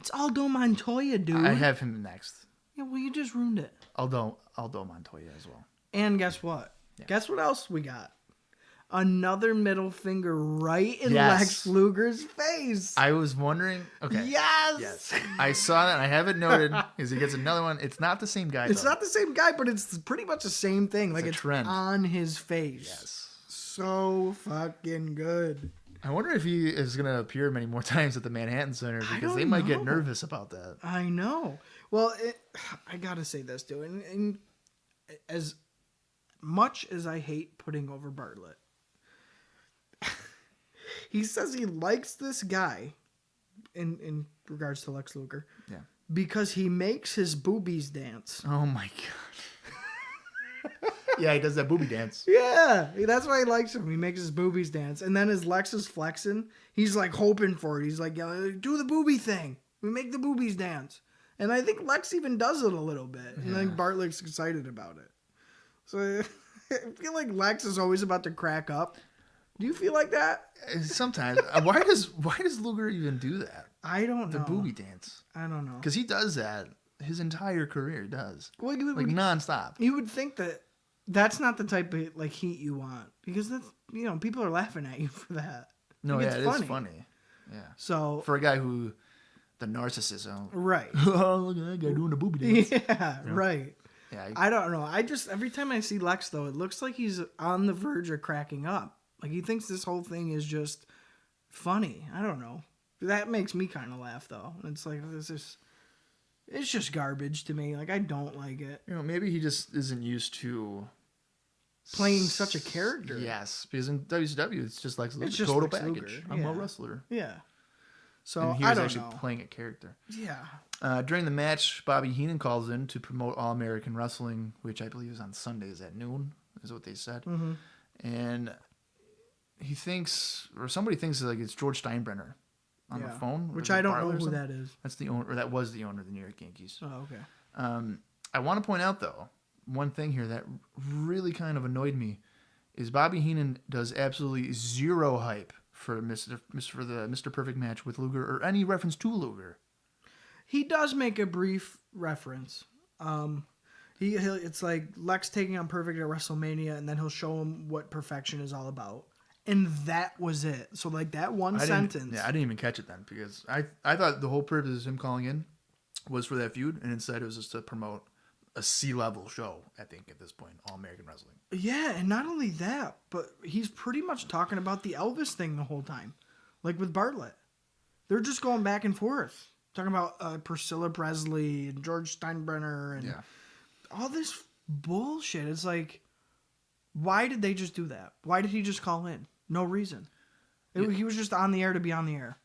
It's Aldo Montoya, dude. I have him next. Yeah, well, you just ruined it. Aldo Montoya as well. And guess what? Yeah. Guess what else we got? Another middle finger right in Lex Luger's face. I was wondering. Okay. Yes. I saw that, and I have it noted because he gets another one. It's not the same guy. It's not the same guy, but it's pretty much the same thing. Like, it's trend on his face. Yes. So fucking good. I wonder if he is going to appear many more times at the Manhattan Center because they might get nervous about that. I know. Well, I got to say this, too. And as much as I hate putting over Bartlett, he says he likes this guy in regards to Lex Luger. Yeah. Because he makes his boobies dance. Oh my god. Yeah, he does that booby dance. Yeah, that's why he likes him. He makes his boobies dance. And then as Lex is flexing, he's like hoping for it. He's like, do the booby thing. We make the boobies dance. And I think Lex even does it a little bit. And then Bartlett's excited about it. So I feel like Lex is always about to crack up. Do you feel like that? Sometimes. Why does Luger even do that? I don't know. The booby dance. I don't know. Because he does that his entire career. Does. Well, like nonstop. You would think that's not the type of like heat you want. Because that's, people are laughing at you for that. No, yeah, it is funny. Yeah. So for a guy who, the narcissism. Right. Oh, look at that guy doing the booby dance. Yeah, right. Yeah, I don't know. Every time I see Lex, though, it looks like he's on the verge of cracking up. Like, he thinks this whole thing is just funny. I don't know. That makes me kind of laugh, though. It's like, it's just garbage to me. Like, I don't like it. Maybe he just isn't used to playing such a character. Yes, because in WCW, it's just like it's just total Lex package. Luger. I'm a wrestler. Yeah. So, and he was actually playing a character. Yeah. During the match, Bobby Heenan calls in to promote All American Wrestling, which I believe is on Sundays at noon, is what they said. Mm-hmm. And he thinks, or somebody thinks like it's George Steinbrenner on the phone. Which I don't know who that is. That's the owner, or that was the owner of the New York Yankees. Oh, okay. I want to point out, though, one thing here that really kind of annoyed me is Bobby Heenan does absolutely zero hype for the Mr. Perfect match with Luger or any reference to Luger. He does make a brief reference. It's like Lex taking on Perfect at WrestleMania, and then he'll show him what perfection is all about. And that was it. So, like, that one sentence. Yeah, I didn't even catch it then because I thought the whole purpose of him calling in was for that feud, and instead it was just to promote a C-level show, I think, at this point, All-American Wrestling. Yeah, and not only that, but he's pretty much talking about the Elvis thing the whole time. Like with Bartlett. They're just going back and forth. Talking about Priscilla Presley and George Steinbrenner and all this bullshit. It's like, why did they just do that? Why did he just call in? No reason. He was just on the air to be on the air.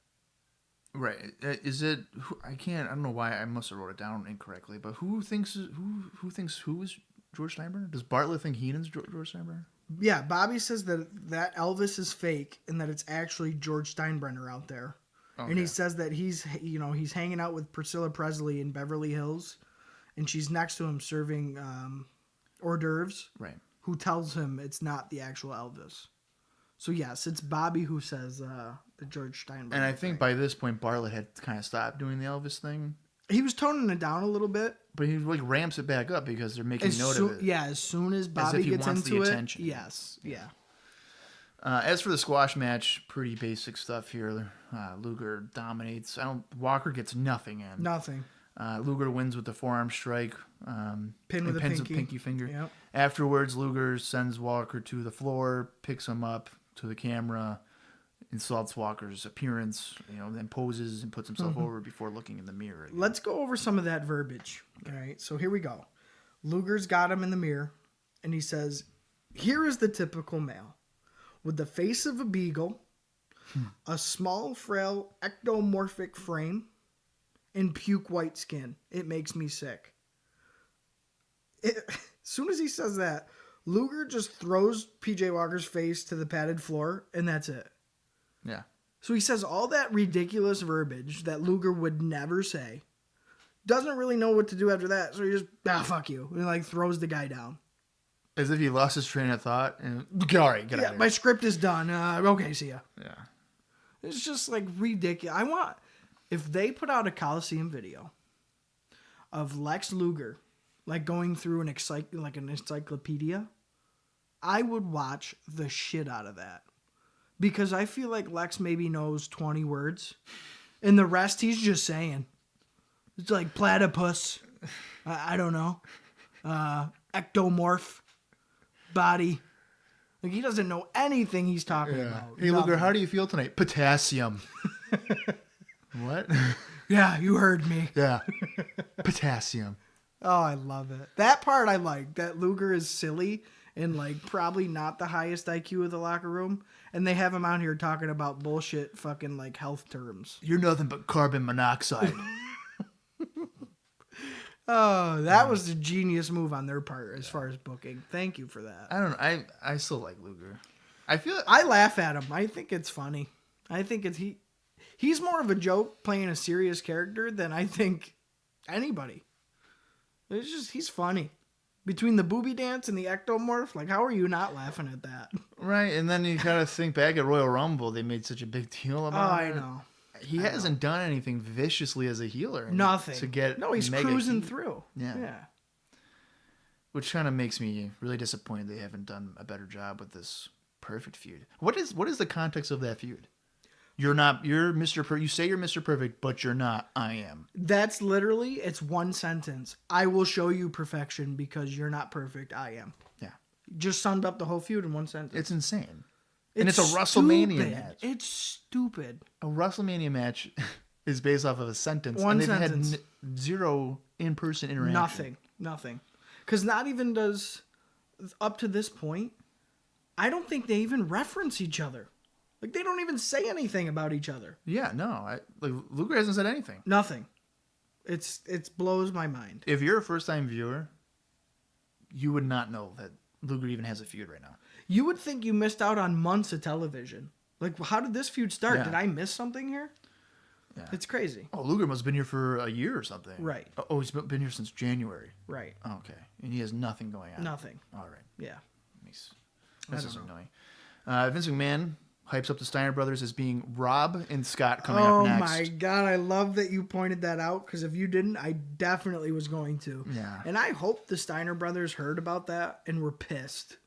Right. Is it? I don't know why I must have wrote it down incorrectly. But who thinks who is George Steinbrenner? Does Bartlett think Heenan's George Steinbrenner? Yeah, Bobby says that Elvis is fake and that it's actually George Steinbrenner out there. Okay. And he says that he's hanging out with Priscilla Presley in Beverly Hills, and she's next to him serving hors d'oeuvres. Right. Who tells him it's not the actual Elvis? So yes, it's Bobby who says the George Steinbrenner. And I think by this point Bartlett had kind of stopped doing the Elvis thing. He was toning it down a little bit, but he like ramps it back up because they're making note of it. Yeah, as soon as Bobby gets into it, yes, yeah. As for the squash match, pretty basic stuff here. Luger dominates. Walker gets nothing in. Nothing. Luger wins with the forearm strike. Pin with a pinky finger. Yep. Afterwards, Luger sends Walker to the floor, picks him up to the camera, insults Walker's appearance, then poses and puts himself over before looking in the mirror again. Let's go over some of that verbiage. All right, so here we go. Luger's got him in the mirror, and he says, "Here is the typical male, with the face of a beagle, a small, frail, ectomorphic frame, and puke white skin. It makes me sick." As soon as he says that, Luger just throws PJ Walker's face to the padded floor, and that's it. Yeah. So he says all that ridiculous verbiage that Luger would never say. Doesn't really know what to do after that, so he just, fuck you. And throws the guy down. As if he lost his train of thought. And, all right, get out of here. My script is done. Okay, see ya. Yeah. It's just ridiculous. If they put out a Coliseum video of Lex Luger, going through an encyclopedia, I would watch the shit out of that. Because I feel like Lex maybe knows 20 words, and the rest he's just saying. It's like platypus, I don't know, ectomorph, body. He doesn't know anything he's talking about. Hey, Luger, how do you feel tonight? Potassium. What? Yeah, you heard me. Yeah. Potassium. Oh, I love it. That part I like. That Luger is silly and probably not the highest IQ of the locker room. And they have him out here talking about bullshit fucking health terms. You're nothing but carbon monoxide. Oh, that was a genius move on their part as far as booking. Thank you for that. I don't know. I still like Luger. I laugh at him. I think it's funny. I think he's more of a joke playing a serious character than I think anybody. It's just, he's funny. Between the booby dance and the ectomorph, how are you not laughing at that? Right, and then you gotta think back at Royal Rumble, they made such a big deal about it. I know. He hasn't done anything viciously as a healer. Nothing. To get he's cruising through. Yeah. Which kind of makes me really disappointed they haven't done a better job with this perfect feud. What is the context of that feud? You're Mr. You say you're Mr. Perfect, but you're not. I am. That's literally, it's one sentence. I will show you perfection because you're not perfect. I am. Yeah. Just summed up the whole feud in one sentence. It's insane. And it's a WrestleMania match. It's stupid. A WrestleMania match is based off of a sentence. One and they've sentence. had zero in-person interaction. Nothing. Because not even does, up to this point, I don't think they even reference each other. They don't even say anything about each other. Yeah, no. Luger hasn't said anything. Nothing. It blows my mind. If you're a first-time viewer, you would not know that Luger even has a feud right now. You would think you missed out on months of television. How did this feud start? Yeah. Did I miss something here? Yeah. It's crazy. Oh, Luger must have been here for a year or something. Right. Oh, he's been here since January. Right. Oh, okay. And he has nothing going on. Nothing. All right. Yeah. This is annoying. Vince McMahon hypes up the Steiner brothers as being Rob and Scott coming up next. Oh my God, I love that you pointed that out, because if you didn't, I definitely was going to. Yeah. And I hope the Steiner brothers heard about that and were pissed.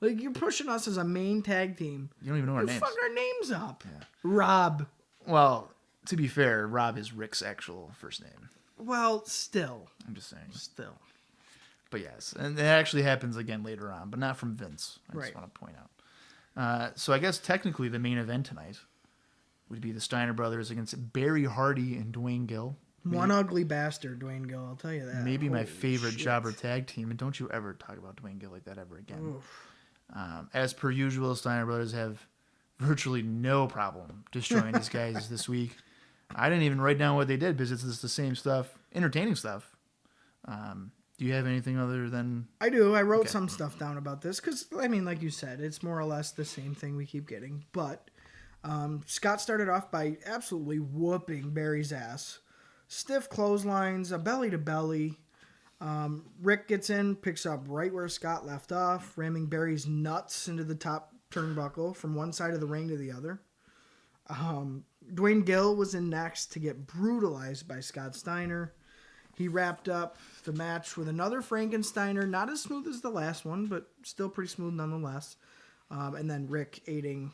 Like, you're pushing us as a main tag team. You don't even know our names. Fuck our names up. Yeah. Rob. Well, to be fair, Rob is Rick's actual first name. Well, still. I'm just saying. Still. But yes, and it actually happens again later on, but not from Vince. I just want to point out. So I guess technically the main event tonight would be the Steiner brothers against Barry Hardy and Dwayne Gill. One ugly bastard, Dwayne Gill, I'll tell you that. Maybe my Holy favorite shit. jobber tag team, and don't you ever talk about Dwayne Gill like that ever again. As per usual, Steiner brothers have virtually no problem destroying these guys this week. I didn't even write down what they did because it's just the same stuff, entertaining stuff. Do you have anything other than... I do. I wrote some stuff down about this because, I mean, like you said, it's more or less the same thing we keep getting. But Scott started off by absolutely whooping Barry's ass. Stiff clotheslines, a belly-to-belly. Rick gets in, picks up right where Scott left off, ramming Barry's nuts into the top turnbuckle from one side of the ring to the other. Dwayne Gill was in next to get brutalized by Scott Steiner. He wrapped up the match with another Frankensteiner, not as smooth as the last one, but still pretty smooth nonetheless. And then Rick kicking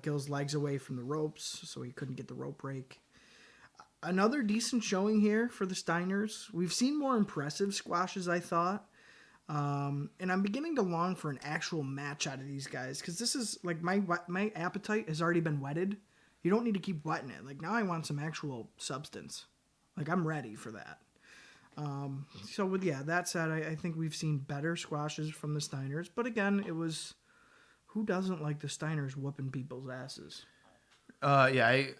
Gill's legs away from the ropes so he couldn't get the rope break. Another decent showing here for the Steiners. We've seen more impressive squashes, I thought. And I'm beginning to long for an actual match out of these guys, because this is like my appetite has already been whetted. You don't need to keep wetting it. Like, now I want some actual substance. Like, I'm ready for that. So with that said, I think we've seen better squashes from the Steiners. But again, it was, who doesn't like the Steiners whooping people's asses? I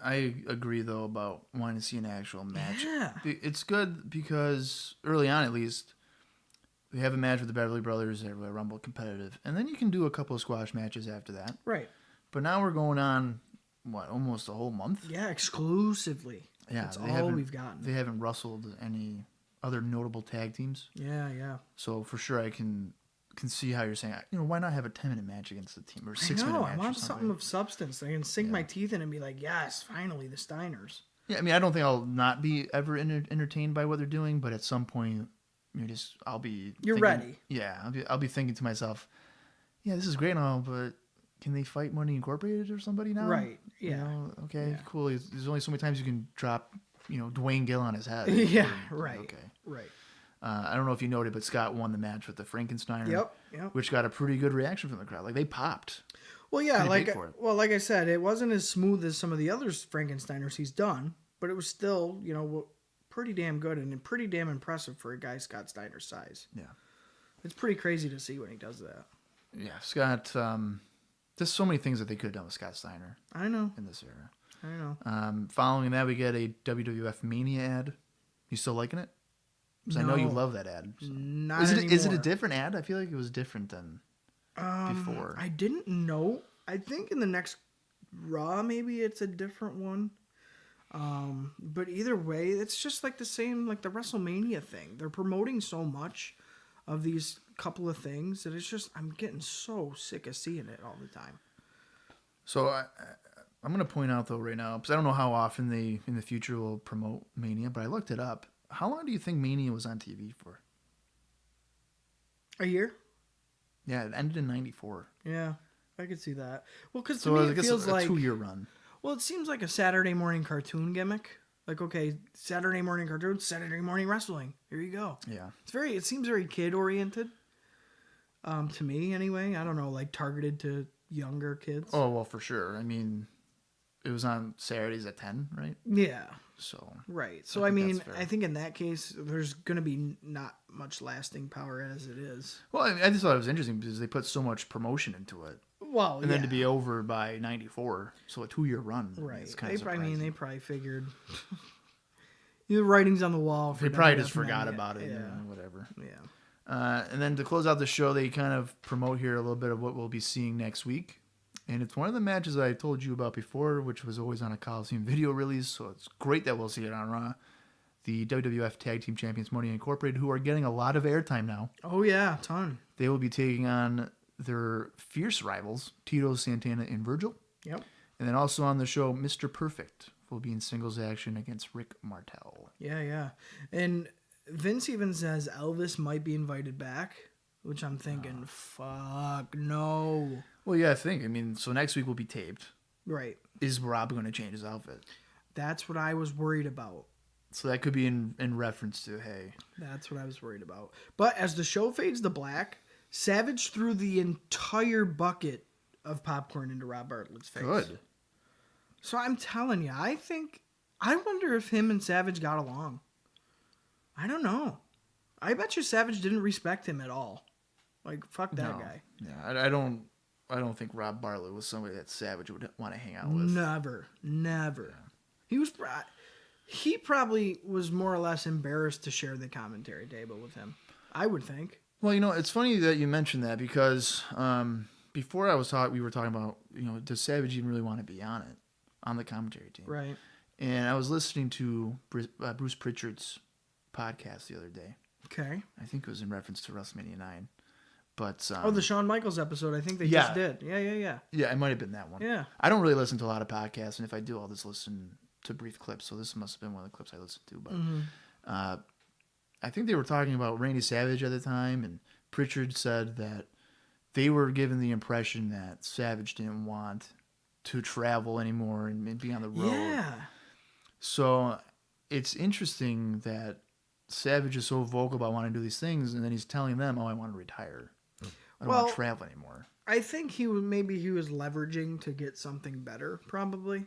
agree though about wanting to see an actual match. Yeah. It's good because early on at least they have a match with the Beverly Brothers at Royal Rumble competitive, and then you can do a couple of squash matches after that. Right. But now we're going on almost a whole month. Yeah, exclusively. Yeah, that's all we've gotten. They haven't wrestled any other notable tag teams. Yeah. So for sure, I can see how you're saying, why not have a 10-minute match against the team or a 6-minute match? I want something of substance. I can sink my teeth in and be like, yes, finally, the Steiners. Yeah, I mean, I don't think I'll not be ever entertained by what they're doing, but at some point, I'll be. You're ready. Yeah, I'll be thinking to myself, yeah, this is great and all, but can they fight Money Incorporated or somebody now? Right. Yeah. Okay. Cool. There's only so many times you can drop, Dwayne Gill on his head. Yeah. Right. Okay. Right. I don't know if you noted, but Scott won the match with the Frankensteiner. Yep. Which got a pretty good reaction from the crowd. Like, they popped. Well, yeah. Like I said, it wasn't as smooth as some of the other Frankensteiners he's done, but it was still, pretty damn good and pretty damn impressive for a guy Scott Steiner's size. Yeah. It's pretty crazy to see when he does that. Yeah, Scott. There's so many things that they could have done with Scott Steiner. I know. In this era. I know. Following that, we get a WWF Mania ad. You still liking it? Because I know you love that ad. So. Not anymore. Is it a anymore. different ad? I feel like it was different than before. I didn't know. I think in the next Raw, maybe it's a different one. But either way, it's just like the same, like the WrestleMania thing. They're promoting so much of these couple of things that it's just, I'm getting so sick of seeing it all the time. So I'm going to point out though right now, because I don't know how often they in the future will promote Mania, but I looked it up. How long do you think Mania was on TV for? A year? Yeah, it ended in 94. Yeah, I could see that. Well, because to me it feels like a 2-year run. Well, it seems like a Saturday morning cartoon gimmick. Like, okay, Saturday morning cartoon, Saturday morning wrestling. Here you go. Yeah. It seems very kid oriented. To me anyway. I don't know, like targeted to younger kids. Oh, well, for sure. I mean, it was on Saturdays at 10, right? Yeah. So. Right. So I think in that case there's going to be not much lasting power as it is. Well, I just thought it was interesting because they put so much promotion into it. Well, and then to be over by 94, so a 2-year run. Right. It's kind of surprising. They probably figured the writing's on the wall. They probably just forgot about it. Yeah. Whatever. Yeah. And then to close out the show, they kind of promote here a little bit of what we'll be seeing next week. And it's one of the matches that I told you about before, which was always on a Coliseum video release. So it's great that we'll see it on Raw. The WWF Tag Team Champions Money Incorporated, who are getting a lot of airtime now. Oh, yeah, a ton. They will be taking on their fierce rivals, Tito Santana and Virgil. Yep. And then also on the show, Mr. Perfect will be in singles action against Rick Martel. Yeah. And Vince even says Elvis might be invited back, which I'm thinking, fuck, no. Well, yeah, I mean, so next week will be taped. Right. Is Rob going to change his outfit? That's what I was worried about. So that could be in reference to, hey. That's what I was worried about. But as the show fades to black, Savage threw the entire bucket of popcorn into Rob Bartlett's face. Good. So I'm telling you, I wonder if him and Savage got along. I don't know. I bet you Savage didn't respect him at all. Like, fuck that guy. Yeah, I don't think Rob Bartlett was somebody that Savage would want to hang out with. Never. Yeah. He probably was more or less embarrassed to share the commentary table with him, I would think. Well, it's funny that you mentioned that because before we were talking about, does Savage even really want to be on the commentary team? Right. And I was listening to Bruce Pritchard's podcast the other day. Okay. I think it was in reference to WrestleMania 9. But the Shawn Michaels episode, I think they just did. Yeah. Yeah, it might have been that one. Yeah. I don't really listen to a lot of podcasts, and if I do, I'll just listen to brief clips. So this must have been one of the clips I listened to. But I think they were talking about Randy Savage at the time, and Pritchard said that they were given the impression that Savage didn't want to travel anymore and be on the road. Yeah. So it's interesting that Savage is so vocal about wanting to do these things, and then he's telling them, I want to retire. I don't want to travel anymore. I think he was leveraging to get something better, probably,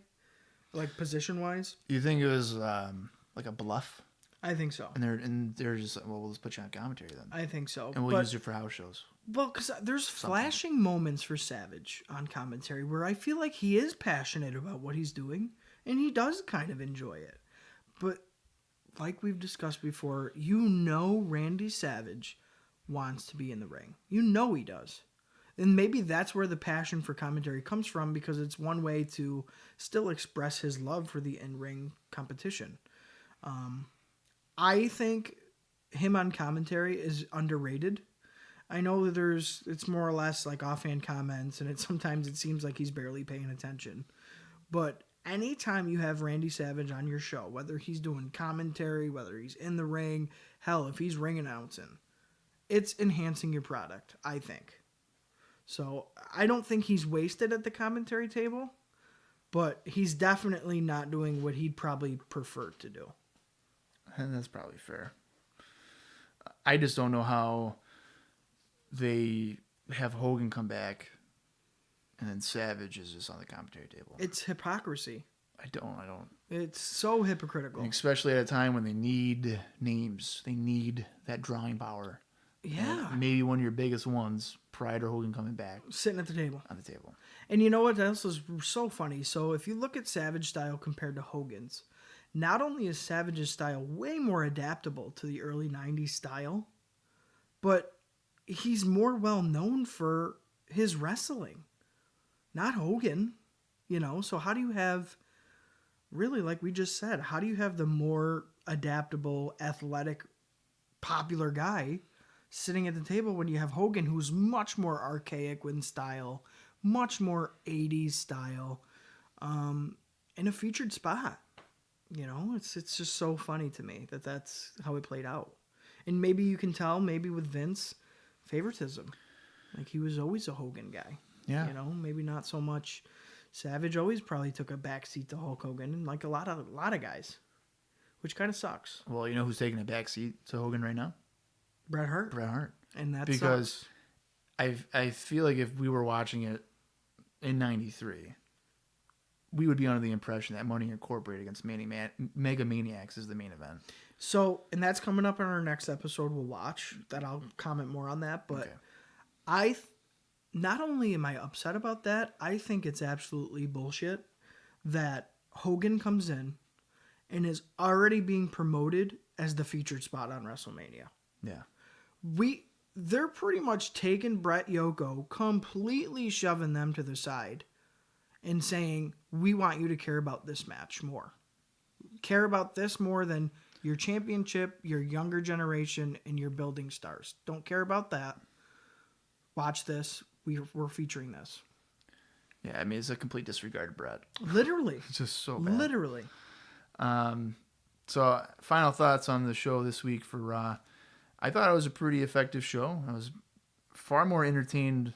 like position-wise. You think it was like a bluff? I think so. And they're just like, well, let's put you on commentary then. I think so. And we'll use you for house shows. Well, because there's flashing moments for Savage on commentary where I feel like he is passionate about what he's doing, and he does kind of enjoy it. But like we've discussed before, Randy Savage wants to be in the ring. He does. And maybe that's where the passion for commentary comes from, because it's one way to still express his love for the in-ring competition. I think him on commentary is underrated. I know that it's more or less like offhand comments, and sometimes it seems like he's barely paying attention. But anytime you have Randy Savage on your show, whether he's doing commentary, whether he's in the ring, hell, if he's ring announcing, it's enhancing your product, I think. So I don't think he's wasted at the commentary table, but he's definitely not doing what he'd probably prefer to do. And that's probably fair. I just don't know how they have Hogan come back and then Savage is just on the commentary table. It's hypocrisy. I don't. It's so hypocritical. And especially at a time when they need names. They need that drawing power. Yeah. And maybe one of your biggest ones, prior to Hogan coming back. Sitting at the table. On the table. And you know what else is so funny? So if you look at Savage style compared to Hogan's, not only is Savage's style way more adaptable to the early 90s style, but he's more well known for his wrestling. Not Hogan, So how do you have, really, like we just said, how do you have the more adaptable, athletic, popular guy sitting at the table when you have Hogan, who's much more archaic in style, much more 80s style, in a featured spot? It's just so funny to me that that's how it played out. And maybe you can tell, maybe with Vince, favoritism. Like, he was always a Hogan guy. Yeah. Maybe not so much. Savage always probably took a backseat to Hulk Hogan, and like a lot of guys, which kind of sucks. Well, you know who's taking a backseat to Hogan right now? Bret Hart. And that's because I feel like if we were watching it in '93, we would be under the impression that Money Incorporated against Mega Maniacs is the main event. So, and that's coming up in our next episode we'll watch. That I'll comment more on that. But okay. Not only am I upset about that, I think it's absolutely bullshit that Hogan comes in and is already being promoted as the featured spot on WrestleMania. Yeah. They're pretty much taking Bret Yoko, completely shoving them to the side and saying, we want you to care about this match more. Care about this more than your championship, your younger generation, and your building stars. Don't care about that. Watch this. we're featuring this. Yeah, I mean, it's a complete disregard of Bret. Literally. It's just so bad. Literally. So, final thoughts on the show this week for Raw. I thought it was a pretty effective show. I was far more entertained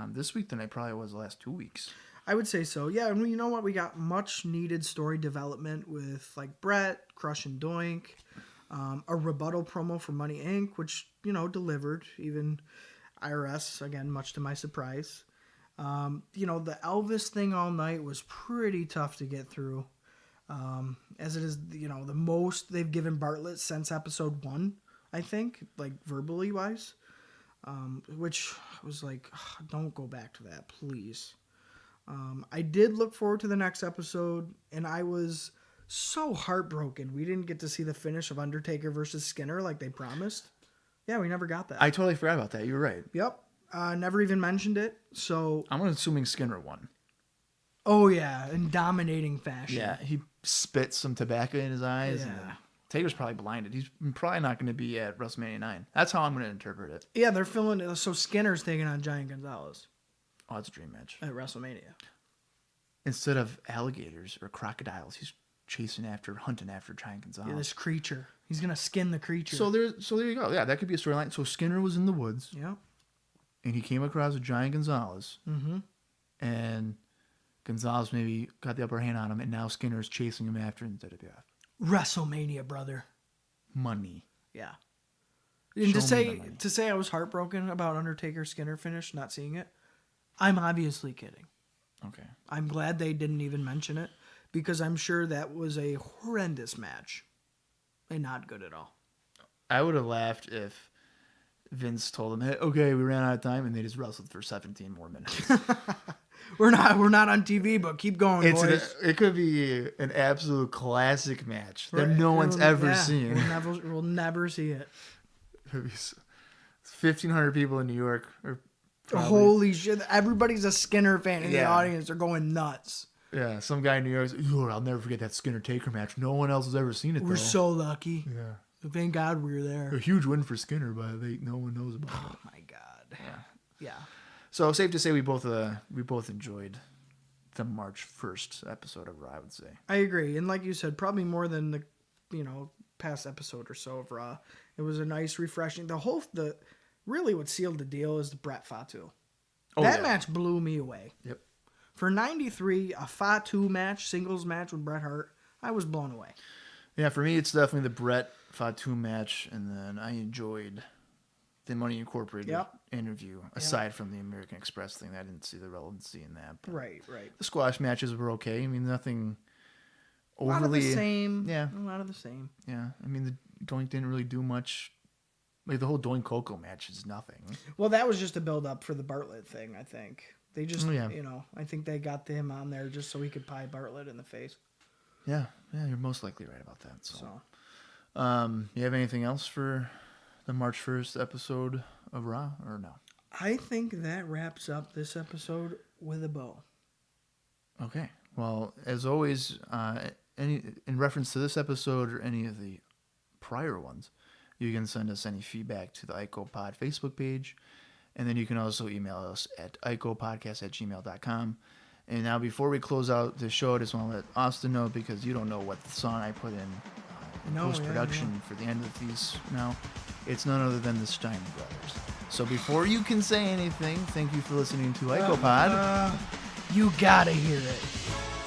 this week than I probably was the last 2 weeks. I would say so. Yeah, and you know what? We got much needed story development with like Bret, Crush and Doink, a rebuttal promo for Money Inc., which, delivered. Even IRS, again, much to my surprise. The Elvis thing all night was pretty tough to get through. As it is, the most they've given Bartlett since episode 1, I think, like verbally wise. Which was like, don't go back to that, please. I did look forward to the next episode, and I was so heartbroken we didn't get to see the finish of Undertaker versus Skinner like they promised. Yeah, we never got that. I totally forgot about that. You were right. Yep. Never even mentioned it. So I'm assuming Skinner won. Oh, yeah, in dominating fashion. Yeah, he spit some tobacco in his eyes. Yeah. And Taker's probably blinded. He's probably not going to be at WrestleMania 9. That's how I'm going to interpret it. Yeah, they're filming it. So Skinner's taking on Giant Gonzalez. Oh, that's a dream match. At WrestleMania. Instead of alligators or crocodiles, he's hunting after Giant Gonzalez. Yeah, this creature. He's going to skin the creature. So there you go. Yeah, that could be a storyline. So Skinner was in the woods. Yeah. And he came across a Giant Gonzalez. Mm-hmm. And Gonzalez maybe got the upper hand on him, and now Skinner's chasing him after in the WWF. WrestleMania, brother. Money. Yeah. And to say I was heartbroken about Undertaker Skinner finish, not seeing it, I'm obviously kidding. Okay. I'm glad they didn't even mention it, because I'm sure that was a horrendous match and not good at all. I would have laughed if Vince told them, "Hey, okay, we ran out of time," and they just wrestled for 17 more minutes. We're not on TV, but keep going, boys. It could be an absolute classic match that no one's ever seen. We'll never see it. 1,500 people in New York. Holy shit. Everybody's a Skinner fan in the audience. They're going nuts. Yeah, some guy in New York's like, I'll never forget that Skinner Taker match. No one else has ever seen it, We're so lucky. Yeah. Thank God we were there. A huge win for Skinner, but no one knows about it. Oh, my God. Yeah. So safe to say we both enjoyed the March 1st episode of Raw, I would say. I agree. And like you said, probably more than the past episode or so of Raw. It was a nice, refreshing. Really what sealed the deal is the Bret Fatu. That match blew me away. Yep. For 93, a Fatu match, singles match with Bret Hart, I was blown away. Yeah, for me, it's definitely the Bret Fatu match, and then I enjoyed the Money Incorporated interview, aside from the American Express thing. I didn't see the relevancy in that. Right. The squash matches were okay. I mean, nothing overly... A lot of the same. Yeah. A lot of the same. Yeah. I mean, the Doink didn't really do much. Like, the whole Doink Coco match is nothing. Well, that was just a build-up for the Bartlett thing, I think. They just, I think they got him on there just so he could pie Bartlett in the face. Yeah, you're most likely right about that. So. You have anything else for the March 1st episode of Raw, or no? I think that wraps up this episode with a bow. Okay. Well, as always, in reference to this episode or any of the prior ones, you can send us any feedback to the IcoPod Facebook page, and then you can also email us at icopodcast@gmail.com. And now, before we close out the show, I just want to let Austin know, because you don't know what song I put in post-production for the end of these now. It's none other than the Steiner Brothers. So before you can say anything, thank you for listening to IcoPod. You gotta hear it.